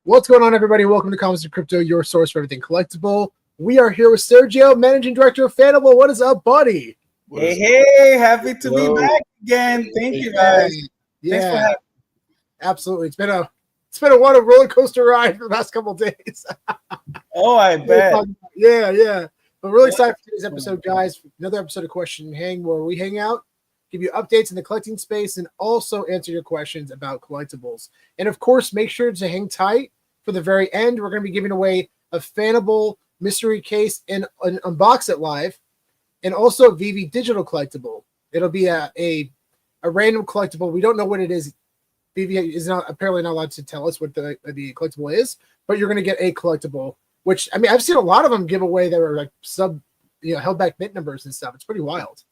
What's going on, everybody? Welcome to Comments of Crypto, your source for everything collectible. We are here with Sergio, Managing Director of Fanable. What is up, buddy? Hey, happy to be back again. Thank you, guys. Thanks for having me. Absolutely. It's been a what a roller coaster ride for the past couple of days. Oh, I bet. Yeah. But really excited for today's episode, guys. Another episode of Question and Hang, where we hang out, give you updates in the collecting space, and also answer your questions about collectibles. And of course, make sure to hang tight for the very end. We're going to be giving away a Fanable mystery case and an Unbox It Live, and also a VeVe digital collectible. It'll be a random collectible. We don't know what it is. VeVe is apparently not allowed to tell us what the collectible is, but you're going to get a collectible. Which, I mean, I've seen a lot of them give away that were like held back mint numbers and stuff. It's pretty wild.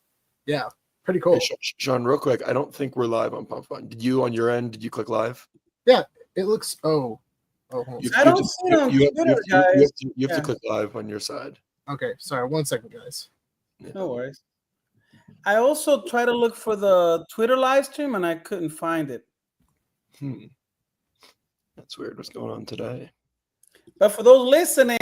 Yeah, pretty cool. Hey, Sean, real quick, I don't think we're live on Pump Fun. Did you on your end? Did you click live? Yeah, it looks. I don't see it on Twitter, guys. You have to click live on your side. Okay, sorry. 1 second, guys. Yeah. No worries. I also tried to look for the Twitter live stream and I couldn't find it. That's weird. What's going on today? But for those listening,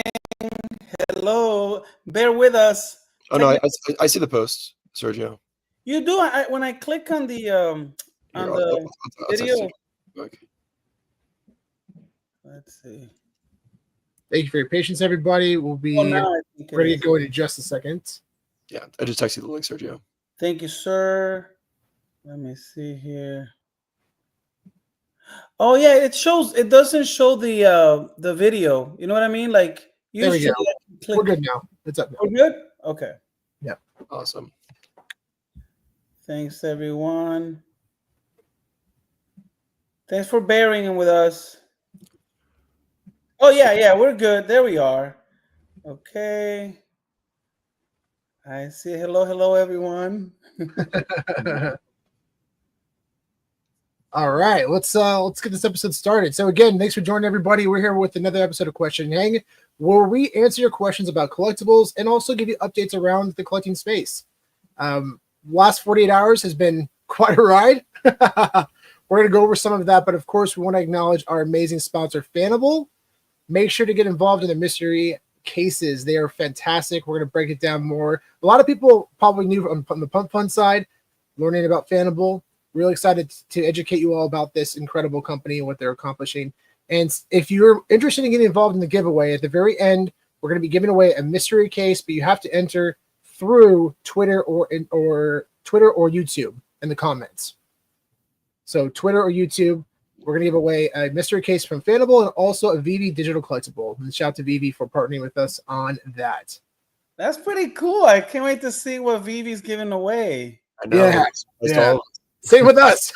hello, bear with us. Oh no, I see the post, Sergio. You do. When I click on the video. Okay. Let's see. Thank you for your patience, everybody. We'll be ready to go in just a second. Yeah, I just texted you the link, Sergio. Thank you, sir. Let me see here. Oh yeah, it doesn't show the video. You know what I mean? Like there we go. We're good now. It's up now. We're good? Okay. Yeah. Awesome. Thanks, everyone. Thanks for bearing with us. Oh yeah, we're good. There we are. Okay. I see. Hello, everyone. All right, let's get this episode started. So again, thanks for joining, everybody. We're here with another episode of Question and Hang, where we answer your questions about collectibles and also give you updates around the collecting space. Last 48 hours has been quite a ride. We're going to go over some of that, but of course, we want to acknowledge our amazing sponsor, Fanable. Make sure to get involved in the mystery cases. They are fantastic. We're going to break it down more. A lot of people probably knew on the Pump Fun side, learning about Fanable. Really excited to educate you all about this incredible company and what they're accomplishing. And if you're interested in getting involved in the giveaway, at the very end, we're going to be giving away a mystery case, but you have to enter through Twitter or YouTube in the comments. So Twitter or YouTube, we're going to give away a mystery case from Fanable and also a VeVe digital collectible. And shout out to VeVe for partnering with us on that. That's pretty cool. I can't wait to see what VeVe's giving away. I know. Yeah. Same with us.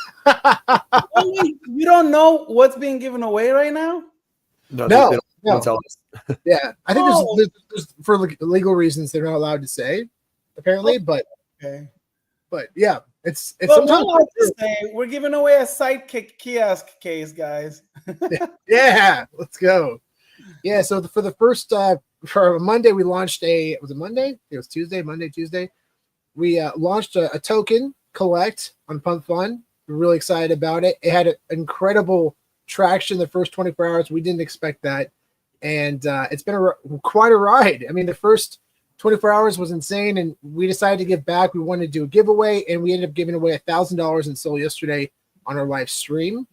You don't know what's being given away right now? No. They don't tell us. Yeah, I think there's for legal reasons they're not allowed to say, apparently. But yeah, it's sometimes to say we're giving away a sidekick kiosk case, guys. Yeah, let's go. Yeah, so for the first for Monday we launched was it Monday? It was Tuesday. We launched a token collect on Pump Fun. We're really excited about it. It had an incredible traction the first 24 hours. We didn't expect that, and it's been quite a ride. I mean, the first 24 hours was insane, and we decided to give back. We wanted to do a giveaway, and we ended up giving away $1,000 in SOL yesterday on our live stream.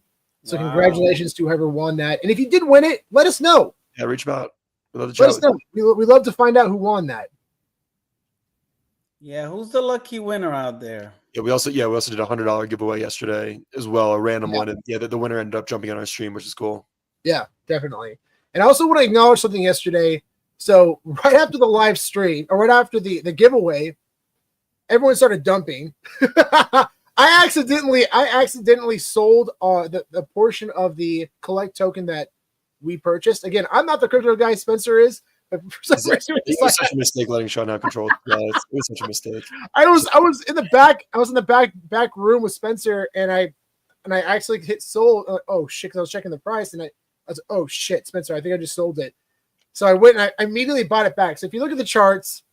So Congratulations to whoever won that. And if you did win it, let us know. Yeah, reach out. We love to let us know. We love to find out who won that. Yeah, who's the lucky winner out there? Yeah, we also did a $100 giveaway yesterday as well, a random one, and the winner ended up jumping on our stream, which is cool. Yeah, definitely. And I also want to acknowledge something yesterday. So right after the live stream, or right after the giveaway, everyone started dumping. I accidentally sold the portion of the collect token that we purchased. Again, I'm not the crypto guy. Spencer is. But for some reason, it was such a mistake letting Sean have control. Yeah, it was such a mistake. I was in the back. I was in the back room with Spencer, and I actually hit sold. Oh shit! Because I was checking the price, and I was oh shit, Spencer. I think I just sold it. So I went and I immediately bought it back. So if you look at the charts,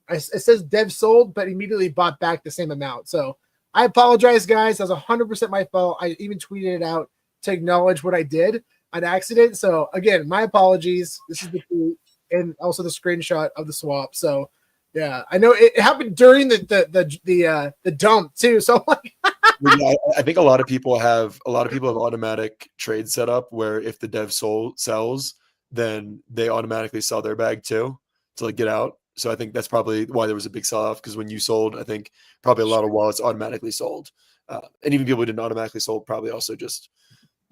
it says dev sold, but immediately bought back the same amount. So I apologize, guys. That was 100% my fault. I even tweeted it out to acknowledge what I did. an accident. So again, my apologies. This is the tweet and also the screenshot of the swap. So yeah, I know it happened during the dump too. So I'm like, Yeah, I think a lot of people have automatic trade set up where if the dev sells, then they automatically sell their bag too to like get out. So I think that's probably why there was a big sell off, because when you sold, I think probably a lot of wallets automatically sold, and even people who didn't automatically sold probably also just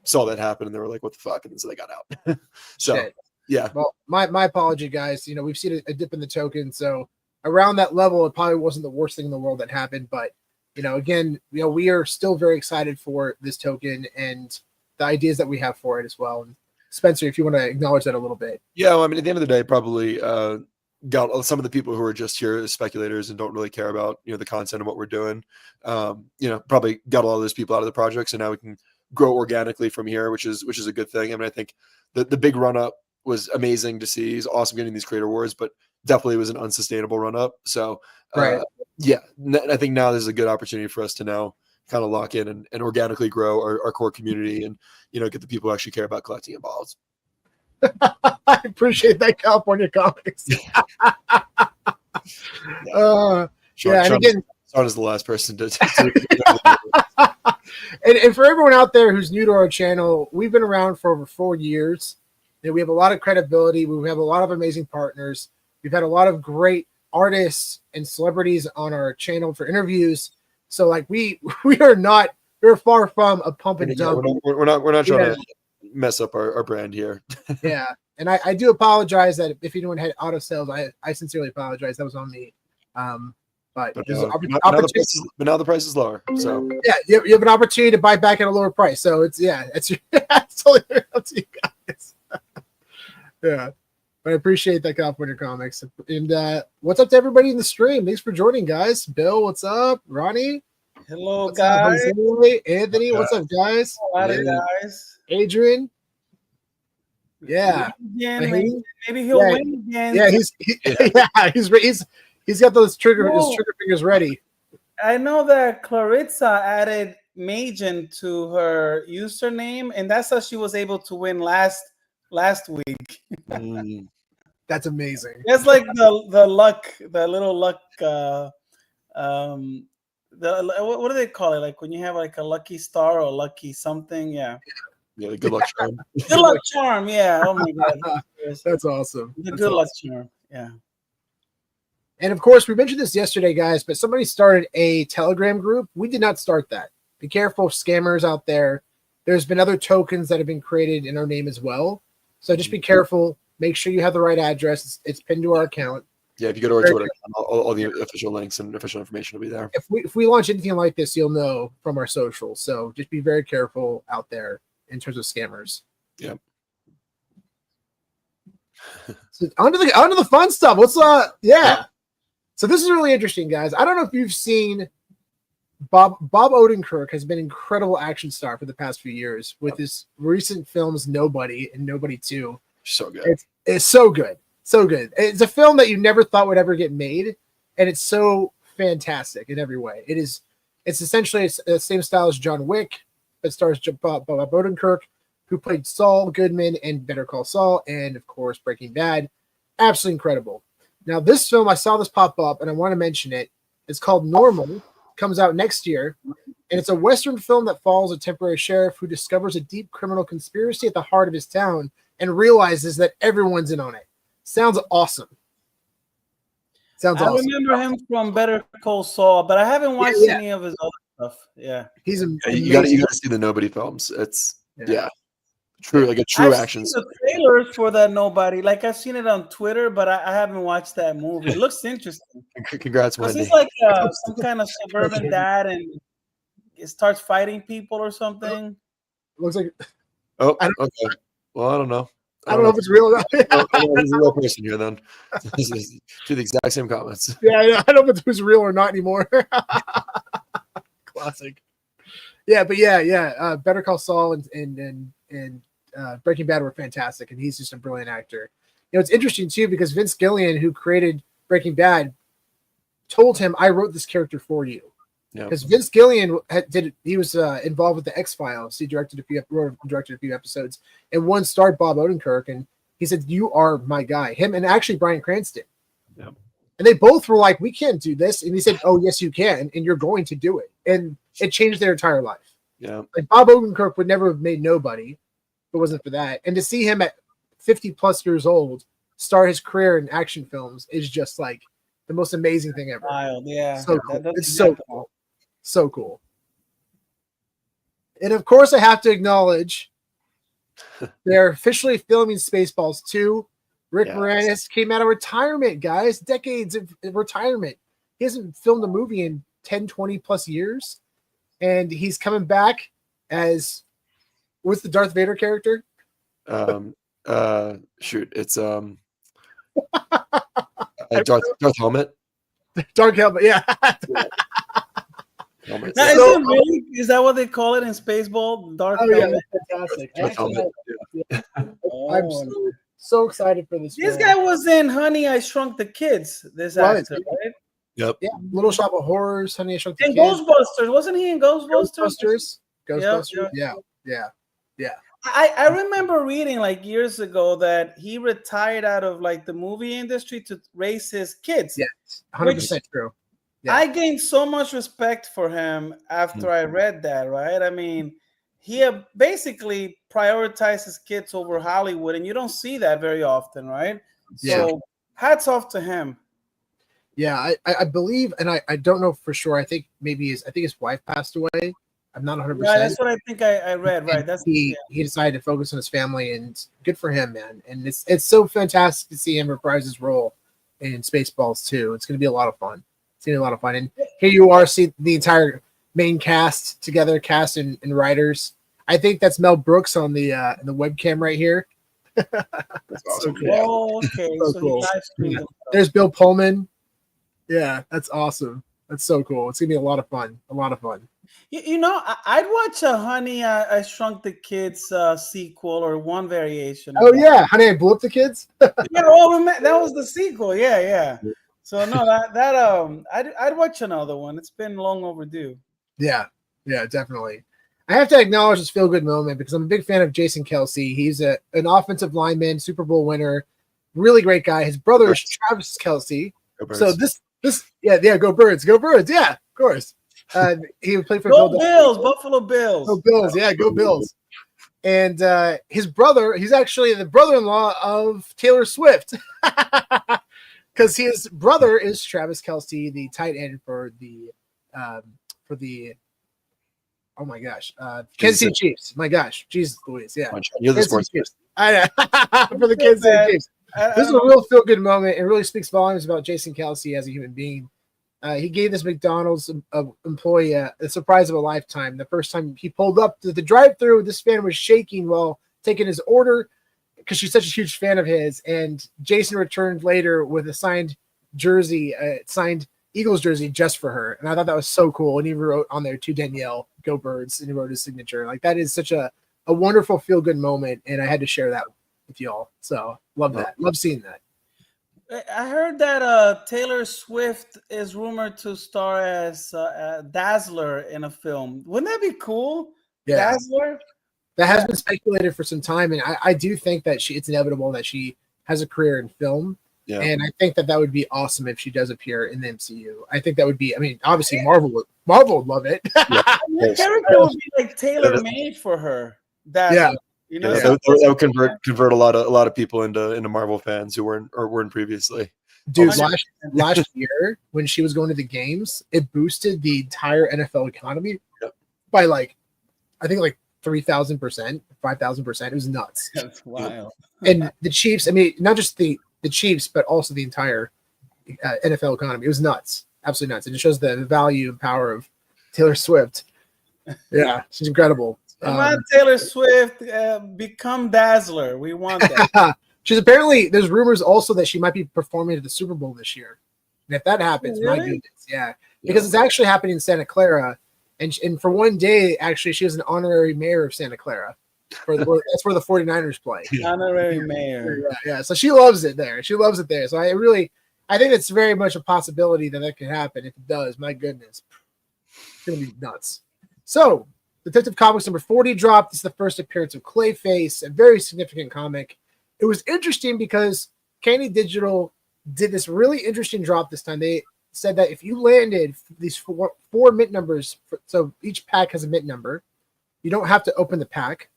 saw that happen and they were like, "What the fuck?" and so they got out. So shit. yeah, Well, my apology, guys. We've seen a dip in the token, so around that level, it probably wasn't the worst thing in the world that happened. But again, we are still very excited for this token and the ideas that we have for it as well. And Spencer, if you want to acknowledge that a little bit. yeah. Well, I mean, at the end of the day, probably got some of the people who are just here as speculators and don't really care about the content and what we're doing. Probably got a lot of those people out of the project, so now we can grow organically from here, which is a good thing. I mean, I think the big run up was amazing to see. It's awesome getting these creator awards, but definitely was an unsustainable run up. So Right. yeah, I think now there's a good opportunity for us to now kind of lock in and organically grow our core community and get the people who actually care about collecting balls. I appreciate that, California Comics. Sean, and again, Sean is the last person to and for everyone out there who's new to our channel, we've been around for over 4 years. We have a lot of credibility. We have a lot of amazing partners. We've had a lot of great artists and celebrities on our channel for interviews. So like we're far from a pump and dump. We're not trying to mess up our brand here. Yeah. And I do apologize that if anyone had auto sales, I sincerely apologize. That was on me. But now the price is lower. So yeah, you have an opportunity to buy back at a lower price. So it's totally up to you guys. Yeah. But I appreciate that, California Comics. And what's up to everybody in the stream? Thanks for joining, guys. Bill, what's up? Ronnie? Hello, What's guys. up, Jose? Anthony, what's up, guys? Guys. Adrian? Yeah. Maybe he'll win again. Yeah, he's got his trigger fingers ready. I know that Clarissa added Magen to her username, and that's how she was able to win last week. That's amazing. That's like the luck, the little luck. What do they call it? Like when you have like a lucky star or lucky something. Yeah. Yeah, the good luck charm. Good luck charm. Yeah. Oh my god. That's awesome. The good luck charm. Yeah. And of course, we mentioned this yesterday, guys, but somebody started a Telegram group. We did not start that. Be careful of scammers out there. There's been other tokens that have been created in our name as well. So just be careful. Make sure you have the right address. It's pinned to our account. Yeah, if you go to our Twitter account, all the official links and official information will be there. If we launch anything like this, you'll know from our socials. So just be very careful out there in terms of scammers. Yeah. So onto the fun stuff. What's yeah. So this is really interesting, guys. I don't know if you've seen Bob Odenkirk has been an incredible action star for the past few years with his recent films Nobody and Nobody 2. So good. It's so good. So good. It's a film that you never thought would ever get made, and it's so fantastic in every way. It's essentially the same style as John Wick. It stars Bob Odenkirk, who played Saul Goodman in Better Call Saul, and of course Breaking Bad. Absolutely incredible. Now, this film, I saw this pop up, and I want to mention it. It's called Normal. Comes out next year, and it's a Western film that follows a temporary sheriff who discovers a deep criminal conspiracy at the heart of his town and realizes that everyone's in on it. Sounds awesome. Sounds awesome. I remember him from Better Call Saul, but I haven't watched any of his other stuff. Yeah, he's you got to see the Nobody films. It's true, like a true action. I've seen the trailers for that Nobody. Like I've seen it on Twitter, but I haven't watched that movie. It looks interesting. Congrats, Wendy. It's like some kind of suburban dad, and it starts fighting people or something. Looks like. Oh, okay. Well, I don't know. I don't know if it's real or not. There's a real person here, then. To the exact same comments. Yeah, I don't know if it's real or not anymore. Classic. Yeah, but yeah. Better Call Saul and Breaking Bad were fantastic, and he's just a brilliant actor. It's interesting too because Vince Gilligan, who created Breaking Bad, told him, "I wrote this character for you." Yeah. Because Vince Gillian he was involved with the X-Files. He directed a few episodes, and one starred Bob Odenkirk, and he said, "You are my guy." Him and actually Bryan Cranston. Yeah. And they both were like, "We can't do this," and he said, "Oh yes, you can, and you're going to do it." And it changed their entire life. Yeah. Like Bob Odenkirk would never have made Nobody if it wasn't for that. And to see him at 50 plus years old start his career in action films is just like the most amazing thing ever. Wild, yeah. So cool. That's It's so exactly. cool. So cool. And of course, I have to acknowledge they're officially filming Spaceballs 2. Rick Moranis came out of retirement, guys. Decades of retirement. He hasn't filmed a movie in 10, 20 plus years. And he's coming back as what's the Darth Vader character? Shoot, it's Darth Helmet. Dark Helmet, yeah. Helmet. Now, So- is that what they call it in Spaceball? Dark Oh yeah, Helmet? that's fantastic. Darth Helmet. Yeah. I'm so excited for this. This film. guy was in Honey, I Shrunk the Kids. This Right. actor, right? Yep. Yeah, Little Shop of Horrors, Honey, I Shrunk the And Kids. Ghostbusters, wasn't he in Ghostbusters? Ghostbusters. Yep. Yeah. I remember reading like years ago that he retired out of like the movie industry to raise his kids. Yes, 100% true. Yeah. I gained so much respect for him after I read that, right? I mean, he basically prioritized his kids over Hollywood, and you don't see that very often, right? Yeah. So hats off to him. Yeah, I believe, and I don't know for sure. I think his wife passed away. I'm not 100%. Right, that's what I think I read. Right, that's he decided to focus on his family, and good for him, man. And it's so fantastic to see him reprise his role in Spaceballs 2. It's going to be a lot of fun. It's going to be a lot of fun. And here you are, see the entire main cast together, cast and writers. I think that's Mel Brooks on the webcam right here. That's So awesome. cool. Oh, okay. So So cool. he live streamed himself. There's Bill Pullman. Yeah, that's awesome. That's so cool. It's gonna be a lot of fun. A lot of fun. You know, I'd watch a Honey, I Shrunk the Kids sequel or one variation. Oh yeah, Honey, I Blew Up the Kids. Yeah, that was the sequel. Yeah. So no, I'd watch another one. It's been long overdue. Yeah, definitely. I have to acknowledge this feel good moment because I'm a big fan of Jason Kelsey. He's an offensive lineman, Super Bowl winner, really great guy. His brother is Travis Kelsey. Go Birds. So this go Birds, yeah, of course. He would play for Go Bills, Buffalo Bills. Go Bills, yeah, go Bills. And his brother, he's actually the brother-in-law of Taylor Swift, because his brother is Travis Kelsey, the tight end for the oh my gosh, Kansas City Chiefs. My gosh, Jesus Louise, yeah. You're the Kansas sports. City Chiefs. I know. For the Kansas City Chiefs. This is a real feel-good moment. It really speaks volumes about Jason Kelsey as a human being. He gave this McDonald's employee a surprise of a lifetime. The first time he pulled up to the drive-thru, this fan was shaking while taking his order because she's such a huge fan of his. And Jason returned later with a signed jersey, signed Eagles jersey just for her. And I thought that was so cool. And he wrote on there, "To Danielle, go Birds," and he wrote his signature. Like, that is such a wonderful feel-good moment. And I had to share that with y'all. So love that. Love seeing that. I heard that Taylor Swift is rumored to star as Dazzler in a film. Wouldn't that be cool? Yeah. Dazzler? That has been speculated for some time, and I do think that it's inevitable that she has a career in film. Yeah. And I think that would be awesome if she does appear in the MCU. I think that would be. I mean, obviously Marvel would love it. The character would be like tailor made for her. Dazzler. Yeah. You know, That would convert a lot of people into Marvel fans who weren't previously. Dude, last year when she was going to the games, it boosted the entire NFL economy by I think 3,000%, 5,000%. It was nuts. That's wild. And the Chiefs, I mean, not just the Chiefs, but also the entire NFL economy. It was nuts. Absolutely nuts. It just shows the value and power of Taylor Swift. Yeah, she's incredible. Come on, Taylor Swift, become Dazzler. We want that. She's apparently, there's rumors also that she might be performing at the Super Bowl this year. And if that happens, my goodness, yeah. Because it's actually happening in Santa Clara. And for one day, actually, she was an honorary mayor of Santa Clara. That's where the 49ers play. Honorary mayor. Yeah. So she loves it there. So I think it's very much a possibility that could happen. If it does, my goodness. It's going to be nuts. So, Detective Comics number 40 dropped. This is the first appearance of Clayface, a very significant comic. It was interesting because Candy Digital did this really interesting drop this time. They said that if you landed these four mint numbers, so each pack has a mint number, you don't have to open the pack.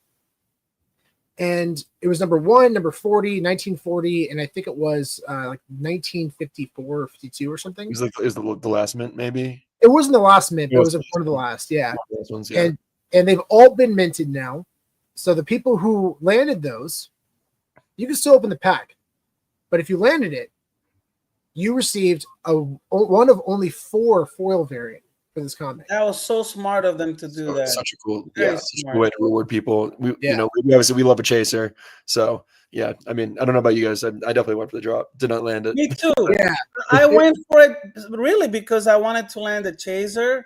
And it was number 1, number 40, 1940, and I think it was like 1954 or 52 or something. It was the last mint, maybe? It wasn't the last mint, but it was one of the last, yeah. Last ones, yeah. And they've all been minted now. So the people who landed those, you can still open the pack. But if you landed it, you received one of only 4 foil variant for this comic. That was so smart of them to do that. Such a cool, Very such a cool way to reward people. We obviously we love a chaser. So yeah, I mean, I don't know about you guys. I definitely went for the drop. Did not land it. Me too. Yeah, I went for it really because I wanted to land a chaser,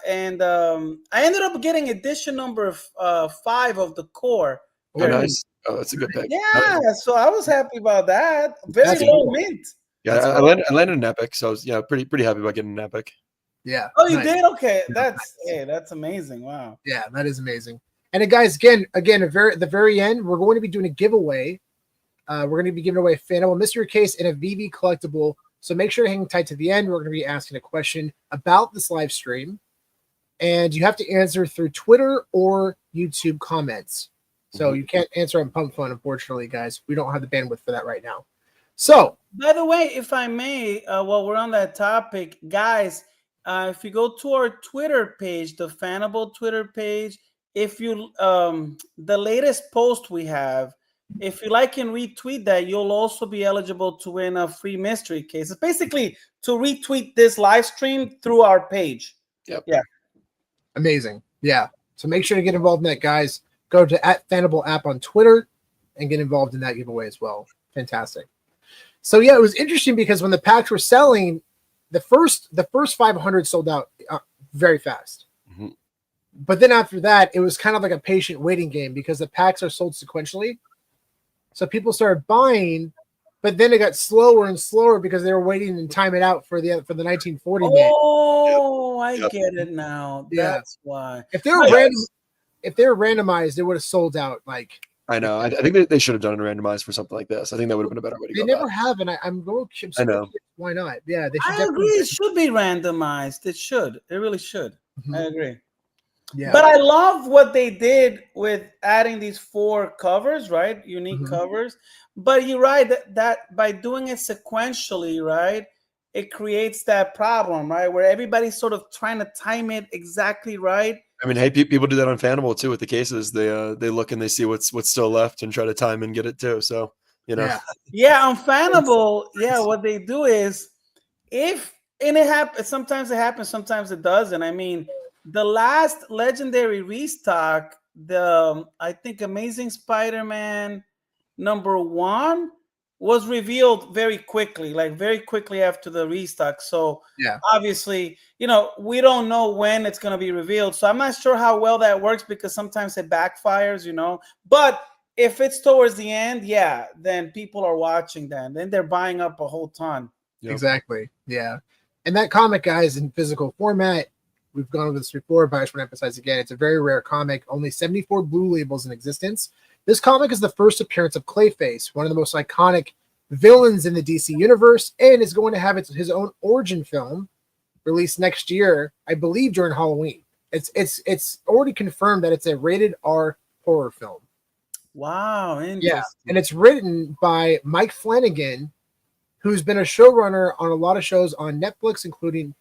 and I ended up getting edition number 5 of the core. Oh, nice. Oh, that's a good pick. Yeah, so I was happy about that. Very low mint. Yeah, I landed an epic, so I was pretty happy about getting an epic. Yeah. Oh, you did? Okay, that's amazing. Wow. Yeah, that is amazing. And guys, again, at the very end, we're going to be doing a giveaway. We're going to be giving away a Fanable mystery case and a VeVe collectible. So make sure to hang tight to the end. We're going to be asking a question about this live stream, and you have to answer through Twitter or YouTube comments. So you can't answer on Pump Fun, unfortunately, guys. We don't have the bandwidth for that right now. So, by the way, if I may, while we're on that topic, guys, if you go to our Twitter page, the Fanable Twitter page, if you the latest post we have, if you like and retweet that, you'll also be eligible to win a free mystery case. It's basically to retweet this live stream through our page. Yep. Yeah. Amazing. Yeah. So make sure to get involved in that, guys. Go to @Fanable app on Twitter and get involved in that giveaway as well. Fantastic. So yeah, it was interesting because when the packs were selling, the first 500 sold out very fast. Mm-hmm. But then after that, it was kind of like a patient waiting game because the packs are sold sequentially. So people started buying, but then it got slower and slower because they were waiting and time it out for the 1940 mint. Oh, I get it now. That's why. If they were randomized, it would have sold out like. I know. I think they should have done a randomized for something like this. I think that would have been a better way to go. They never have, and I'm going. I know. Why not? Yeah, they should. I agree. It should be randomized. It should. It really should. Mm-hmm. I agree. Yeah. But I love what they did with adding these 4 covers, right? Unique covers. But you're right that by doing it sequentially, right, it creates that problem, right, where everybody's sort of trying to time it exactly right. I mean, hey, people do that on Fanable too with the cases. They look and they see what's still left and try to time and get it too. So Yeah, on Fanable, what they do is it happens. Sometimes it happens, sometimes it doesn't. I mean, the last legendary restock, I think Amazing Spider-Man number 1 was revealed very quickly after the restock. So obviously, we don't know when it's going to be revealed. So I'm not sure how well that works because sometimes it backfires, But if it's towards the end, then people are watching that. Then they're buying up a whole ton. Yep. Exactly. Yeah. And that comic, guys, in physical format, we've gone over this before, but I just want to emphasize again, it's a very rare comic. Only 74 blue labels in existence. This comic is the first appearance of Clayface, one of the most iconic villains in the DC universe, and is going to have his own origin film released next year, I believe during Halloween. It's already confirmed that it's a rated R horror film. Wow, interesting. Yeah, and it's written by Mike Flanagan, who's been a showrunner on a lot of shows on Netflix, including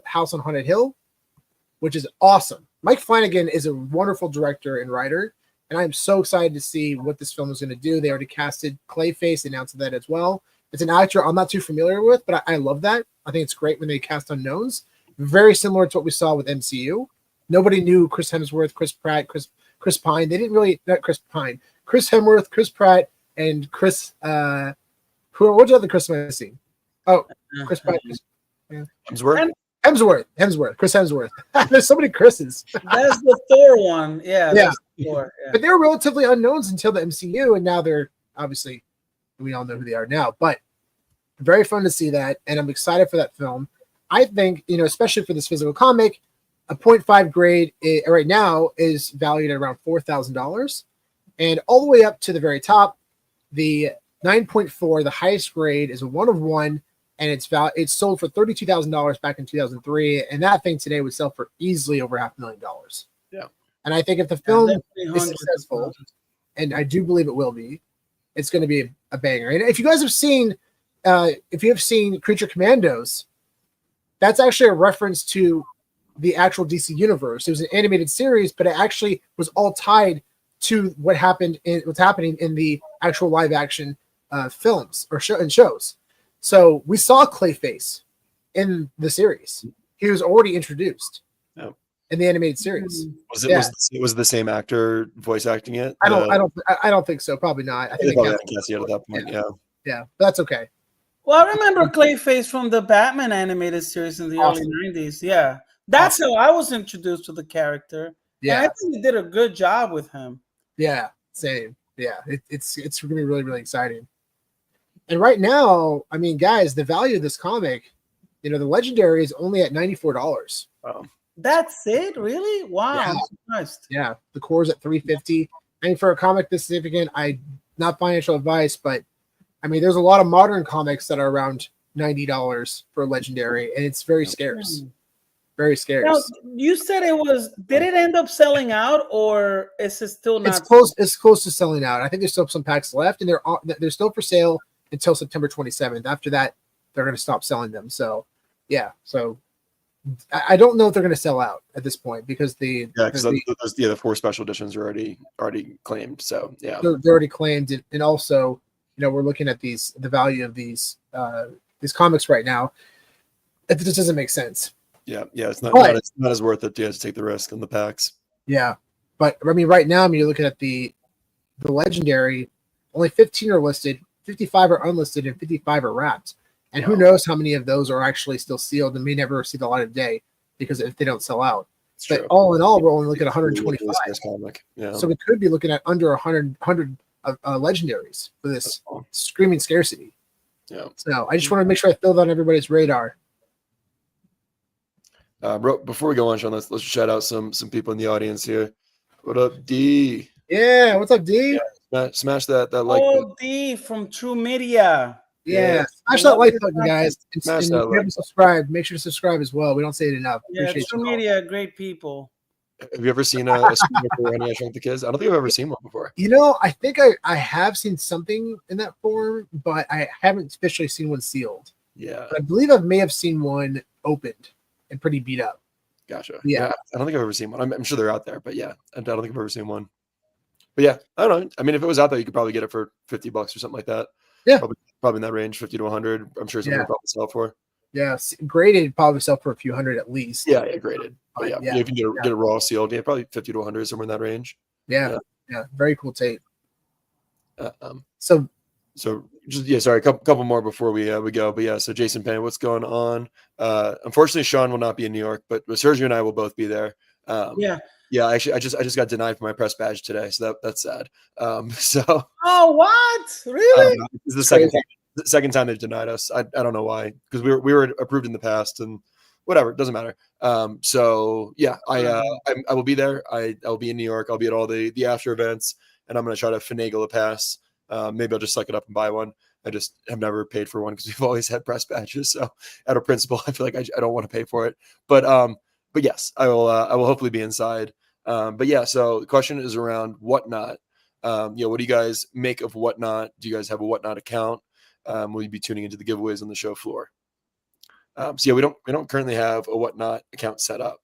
House on Haunted Hill, which is awesome. Mike Flanagan is a wonderful director and writer, and I'm so excited to see what this film is going to do. They already casted Clayface, announced that as well. It's an actor I'm not too familiar with, but I love that. I think it's great when they cast unknowns. Very similar to what we saw with MCU. Nobody knew Chris Hemsworth, Chris Pratt, Chris Pine. They didn't really, not Chris Pine, Chris Hemsworth, Chris Pratt, and Chris, what's the other Chris am I seeing? Oh, Chris Pratt. Hemsworth, Chris Hemsworth. There's so many Chris's. That's the Thor one. Yeah. Thor, yeah. But they were relatively unknowns until the MCU, and now they're obviously, we all know who they are now. But very fun to see that, and I'm excited for that film. I think, especially for this physical comic, a 0.5 grade right now is valued at around $4,000, and all the way up to the very top, the 9.4, the highest grade, is a 1 of 1, and it's sold for $32,000 back in 2003, and that thing today would sell for easily over $500,000. Yeah, and I think if the film definitely is successful, and I do believe it will be, it's going to be a banger. And if you guys have seen, if you have seen Creature Commandos, that's actually a reference to the actual DC universe. It was an animated series, but it actually was all tied to what's happening in the actual live action films or shows. So we saw Clayface in the series. He was already introduced in the animated series. Was it the same actor voice acting it? I don't think so. Probably not. I think probably Cassie at that point. Yeah, but that's okay. Well, I remember Clayface from the Batman animated series in the early 90s. Yeah. That's how I was introduced to the character. Yeah. And I think he did a good job with him. Yeah, same. Yeah, it's going to be really, really exciting. And right now, I mean, guys, the value of this comic, the legendary is only at $94. Wow. That's it? Really? Wow. Yeah. I'm surprised. Yeah, the core is at $350. I mean, for a comic this significant, not financial advice, but I mean, there's a lot of modern comics that are around $90 for a legendary, and it's very scarce. Very scarce. Now, you said did it end up selling out, or is it still not? It's close to selling out. I think there's still some packs left, and they're still for sale until September 27th. After that, they're going to stop selling them. So, yeah. So, I don't know if they're going to sell out at this point because the 4 special editions are already claimed. So, yeah, they're already claimed, and also, we're looking at the value of these comics right now. It just doesn't make sense. Yeah, it's not as worth it to take the risk on the packs. Yeah, but I mean, right now, you're looking at the legendary. Only 15 are listed, 55 are unlisted, and 55 are wrapped. And who knows how many of those are actually still sealed and may never see the light of day because if they don't sell out. But all in all, we're only looking at 125. Yeah. So we could be looking at under 100 legendaries for this screaming scarcity. Yeah. So I just want to make sure I fill that on everybody's radar. Before we go on, Sean, let's shout out some people in the audience here. What up, D? Yeah, what's up, D? Yeah, smash that like. Oh, D from True Media. Yeah, smash that like button, guys. And if you haven't subscribed, make sure to subscribe as well. We don't say it enough. Yeah, True Media, great people. Have you ever seen a screener for Honey, I Shrunk the Kids? I don't think I've ever seen one before. I think I have seen something in that form, but I haven't officially seen one sealed. Yeah. But I believe I may have seen one opened and pretty beat up. Gotcha. Yeah. I don't think I've ever seen one. I'm sure they're out there, but yeah, I don't think I've ever seen one. But yeah, I don't know. I mean, if it was out there, you could probably get it for $50 or something like that. Yeah. Probably in that range, 50 to 100. I'm sure someone would probably sell for. Yeah, graded probably sell for a few hundred at least. Yeah, graded. But yeah, if you get a raw sealed, probably 50 to 100, somewhere in that range. Yeah. Very cool tape. So just sorry, a couple more before we go. But yeah, so Jason Payne, what's going on? Unfortunately, Sean will not be in New York, but Sergio and I will both be there. Yeah, actually, I just got denied for my press badge today, so that's sad. So. Oh, what? Really? This is the second time they've denied us. I don't know why, because we were approved in the past, and whatever, it doesn't matter. So yeah, I will be there. I'll be in New York. I'll be at all the after events, and I'm gonna try to finagle a pass. Maybe I'll just suck it up and buy one. I just have never paid for one because we've always had press badges. So out of principle, I feel like I don't want to pay for it. But yes, I will hopefully be inside. But yeah, so the question is around Whatnot. What do you guys make of Whatnot? Do you guys have a Whatnot account? Will you be tuning into the giveaways on the show floor? So yeah, we don't currently have a Whatnot account set up.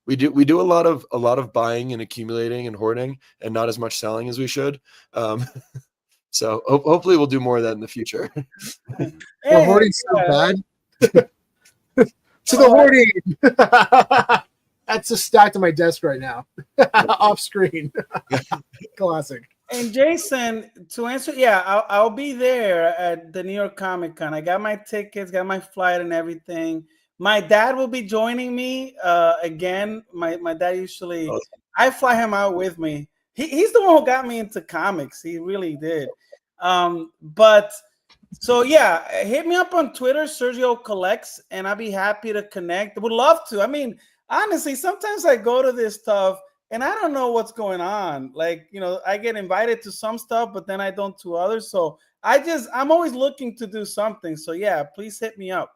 We do a lot of buying and accumulating and hoarding, and not as much selling as we should. So hopefully we'll do more of that in the future. Well, hoarding's so bad. To the hoarding. That's just stacked on my desk right now, off screen. Classic. And Jason, to answer, I'll be there at the New York Comic Con. I got my tickets, got my flight, and everything. My dad will be joining me again. My dad usually, I fly him out with me. He's the one who got me into comics. He really did. But so yeah, hit me up on Twitter, Sergio Collects, and I'll be happy to connect. Would love to. I mean, honestly, sometimes I go to this stuff and I don't know what's going on. Like, I get invited to some stuff, but then I don't to others. So I'm always looking to do something. So yeah, please hit me up.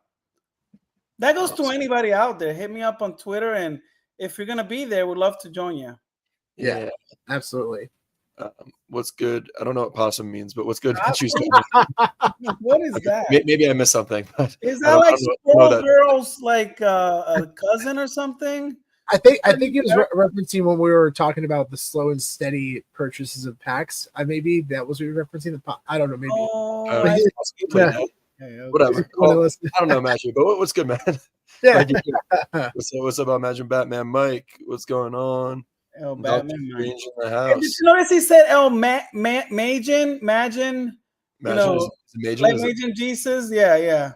That goes to anybody out there. Hit me up on Twitter, and if you're gonna be there, we'd love to join you. Yeah, absolutely. What's good? I don't know what possum means, but what's good? What is that? Maybe I missed something. Is that like Squirrel Girl's like a cousin or something? I think he was referencing when we were talking about the slow and steady purchases of packs. Maybe that was what you were referencing. I don't know. Maybe. Whatever. Well, I don't know, Matthew, but what's good, man? Yeah. What's up, Imagine Batman Mike? What's going on? Batman Strange in the house. Did you notice he said Majin? Like Majin Jesus? Yeah.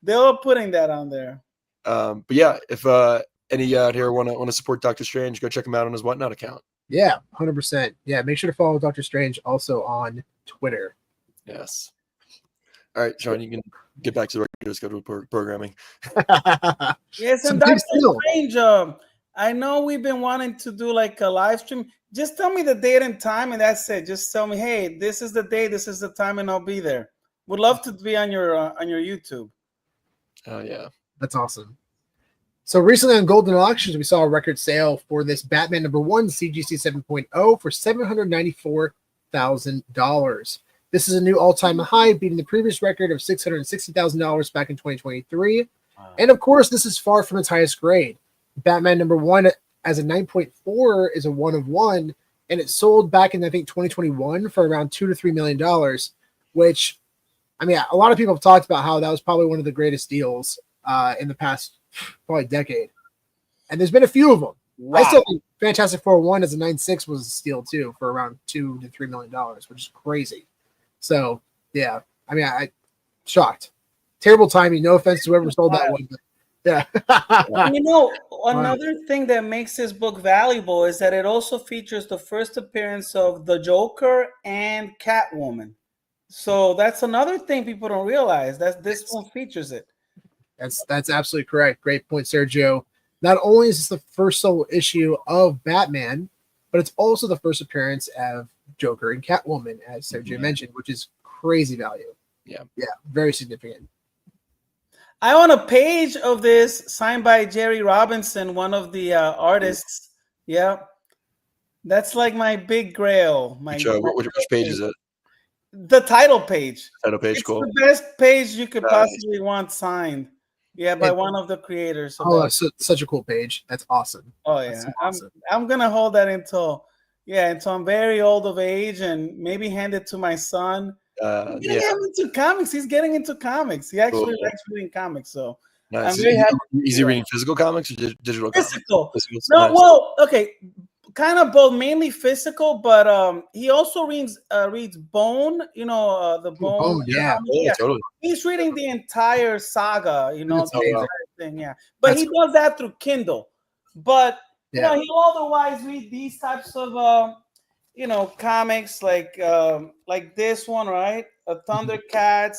They were putting that on there. But yeah, if any out here want to support Doctor Strange, go check him out on his Whatnot account. Yeah, 100%. Yeah, make sure to follow Doctor Strange also on Twitter. Yes. All right, Sean, you can get back to the regular scheduled programming. Yes, and Doctor Strange. I know we've been wanting to do like a live stream. Just tell me the date and time, and that's it. Just tell me, hey, this is the day, this is the time, and I'll be there. Would love to be on your YouTube. Oh yeah, that's awesome. So recently on Golden Auctions, we saw a record sale for this Batman #1 CGC 7.0 for $794,000. This is a new all-time high, beating the previous record of $660,000 back in 2023. Wow. And of course, this is far from its highest grade. Batman #1 as a 9.4 is a 1 of 1, and it sold back in, I think, 2021 for around $2 to $3 million, which, I mean, a lot of people have talked about how that was probably one of the greatest deals in the past probably decade. And there's been a few of them. Wow. I still think Fantastic Four 1 as a 9.6 was a steal too for around $2 to $3 million, which is crazy. So yeah, I mean, I shocked. Terrible timing. No offense to whoever sold that one, but yeah. Another thing that makes this book valuable is that it also features the first appearance of the Joker and Catwoman. So that's another thing people don't realize. This one features it. That's absolutely correct. Great point, Sergio. Not only is this the first solo issue of Batman, but it's also the first appearance of Joker and Catwoman, as Sergio mentioned, which is crazy value. Yeah, very significant. I own a page of this signed by Jerry Robinson, one of the artists. Yeah, that's like my big grail. Which page is it? The title page. It's cool. The best page you could possibly want signed. Yeah, by one of the creators. Such a cool page. That's awesome. Oh yeah, awesome. I'm gonna hold that until I'm very old of age, and maybe hand it to my son. Getting him into comics. He's getting into comics. He actually likes reading comics. So nice. I'm very happy. Is he reading physical comics or digital? Physical. Comics? No, nice. well, okay, kind of both. Mainly physical, but he also reads Bone. The Bone. Totally. He's reading the entire saga. The entire thing. Yeah, but he does that through Kindle. But he'll otherwise read these types of comics like this one, right? Thundercats.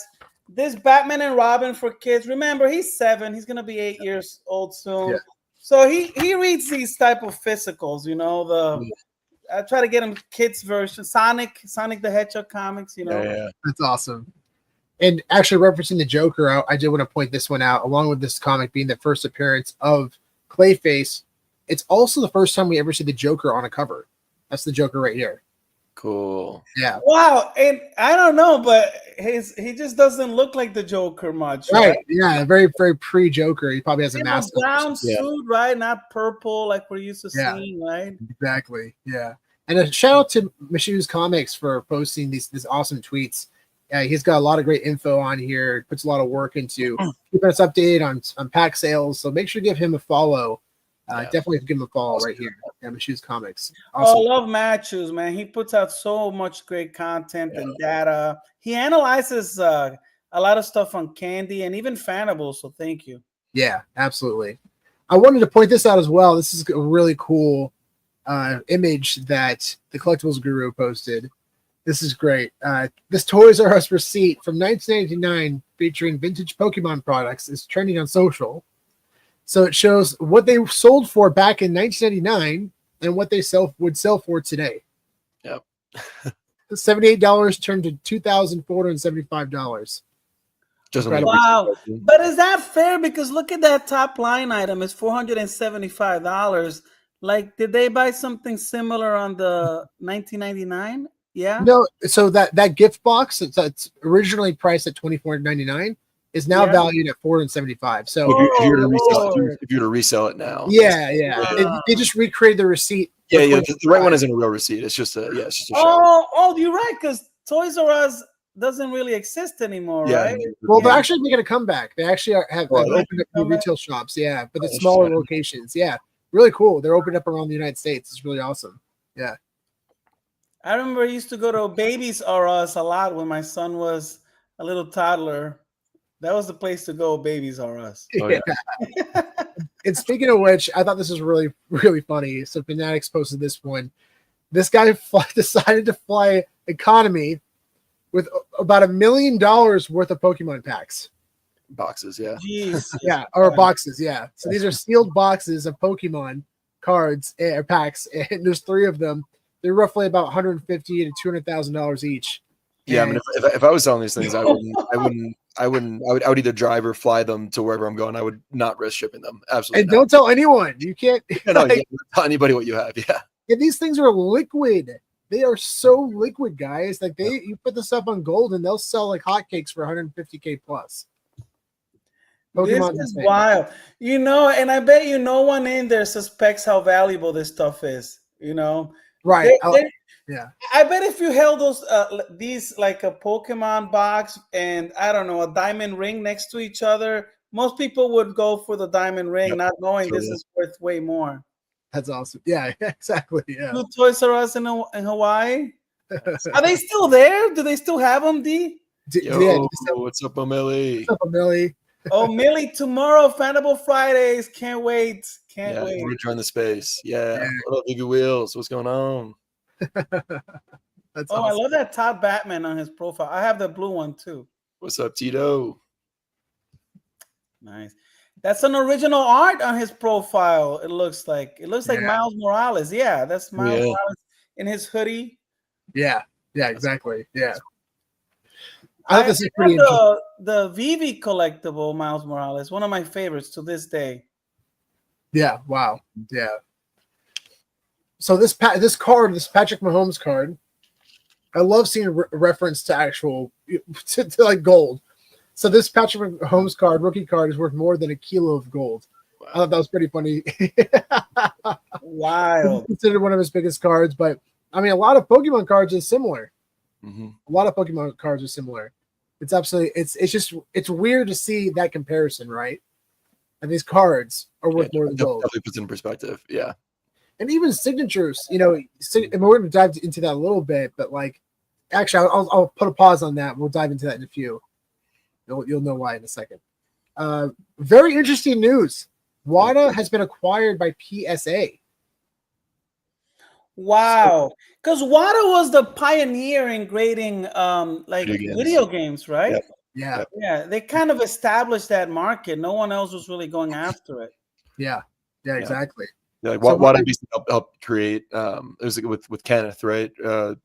This Batman and Robin for kids. Remember, he's 7. He's gonna be 8 years old soon. Yeah. So he reads these type of physicals. I try to get him kids version. Sonic the Hedgehog comics. Yeah. That's awesome. And actually referencing the Joker, I did want to point this one out. Along with this comic being the first appearance of Clayface, it's also the first time we ever see the Joker on a cover. That's the Joker right here. Cool. Yeah. Wow. And I don't know, but he just doesn't look like the Joker much. Right. Yeah. Very, very pre-Joker. He probably has a mask. Brown suit, right? Not purple like we're used to seeing, right? Exactly. Yeah. And a shout out to Mashu's Comics for posting these awesome tweets. Yeah, he's got a lot of great info on here. Puts a lot of work into keeping us updated on pack sales. So make sure to give him a follow. Definitely give him a follow right here. Matthews Comics. Awesome. I love Matthews, man. He puts out so much great content and data. He analyzes a lot of stuff on Candy and even Fanable. So thank you. Yeah, absolutely. I wanted to point this out as well. This is a really cool image that the Collectibles Guru posted. This is great. This Toys R Us receipt from 1999 featuring vintage Pokemon products is trending on social. So it shows what they sold for back in 1999 and what they would sell for today. Yep. $78 turned to $2,475. Just Wow. But is that fair? Because look at that top line item. It's $475. Like, did they buy something similar on the 1999? Yeah. No, so that gift box that's originally priced at $24.99 is now valued at $475. So if you were to resell it now, they just recreated the receipt. The right one isn't a real receipt. It's just a show. Oh, you're right, because Toys R Us doesn't really exist anymore, right? Well, they're actually making a comeback. They actually have opened up new retail shops, but the smaller locations. Yeah, really cool. They're opened up around the United States. It's really awesome. Yeah. I remember I used to go to Babies R Us a lot when my son was a little toddler. That was the place to go, Babies R Us. Oh, yeah. And speaking of which, I thought this was really, really funny. So Fanatics posted this one. This guy decided to fly economy with about $1 million worth of Pokemon packs. Boxes, yeah. Jeez. Yeah, or boxes, yeah. So these are sealed boxes of Pokemon cards or packs, and there's 3 of them. They're roughly about $150,000 to $200,000 each. Yeah, I mean, if I was selling these things, I would either drive or fly them to wherever I'm going. I would not risk shipping them. Absolutely. And don't tell anyone. You can't. You can't tell anybody what you have. Yeah. And these things are liquid. They are so liquid, guys. Like you put this up on gold, and they'll sell like hotcakes for $150K plus. Pokemon this is wild. And I bet no one in there suspects how valuable this stuff is. Right. Yeah. I bet if you held these like a Pokemon box and I don't know, a diamond ring next to each other, most people would go for the diamond ring, not knowing this is worth way more. That's awesome. Yeah, exactly. Yeah. Two Toys R Us in Hawaii. Are they still there? Do they still have them, D? What's up, Millie? What's up, Millie? Oh, Millie, tomorrow, Fanable Fridays. Can't wait. Can't wait. Return the space. Yeah. What up, VeVe Wheels? What's going on? That's awesome. I love that Todd Batman on his profile. I have the blue one too. What's up, Tito? Nice. That's an original art on his profile. It looks like Miles Morales. Yeah, that's Miles Morales in his hoodie. Yeah, exactly. Yeah. I thought this is pretty the VeVe collectible Miles Morales, one of my favorites to this day. Yeah, wow. Yeah. So this card, this Patrick Mahomes card, I love seeing reference to actual to like gold. So this Patrick Mahomes card, rookie card, is worth more than a kilo of gold. Wow. I thought that was pretty funny. Wow. Considered one of his biggest cards, but I mean, a lot of Pokemon cards are similar. Mm-hmm. A lot of Pokemon cards are similar. It's absolutely, it's weird to see that comparison, right? And these cards are worth more than gold. Definitely puts in perspective. Yeah. And even signatures, and we're going to dive into that a little bit, but like, actually, I'll put a pause on that. We'll dive into that in a few. You'll know why in a second. Very interesting news. WADA has been acquired by PSA. Wow. Because WADA was the pioneer in grading video games, right? Yeah. Yeah. They kind of established that market. No one else was really going after it. Yeah, exactly. Yeah, like WADA basically helped create it was like with Kenneth, right?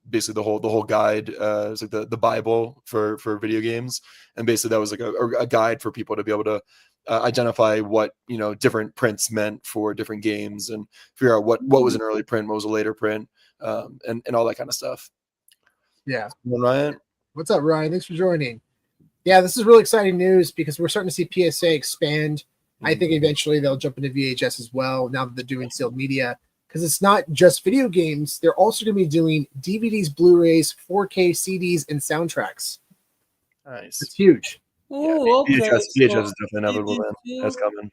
Basically the whole guide, it was like the Bible for video games, and basically that was like a guide for people to be able to identify what different prints meant for different games and figure out what was an early print, what was a later print, and all that kind of stuff. Yeah. Ryan, what's up, Ryan? Thanks for joining. Yeah, this is really exciting news because we're starting to see PSA expand. I think eventually they'll jump into VHS as well now that they're doing sealed media, because it's not just video games. They're also going to be doing DVDs, Blu-rays, 4K CDs, and soundtracks. Nice. It's huge. Oh, okay. VHS is definitely inevitable then. That's coming.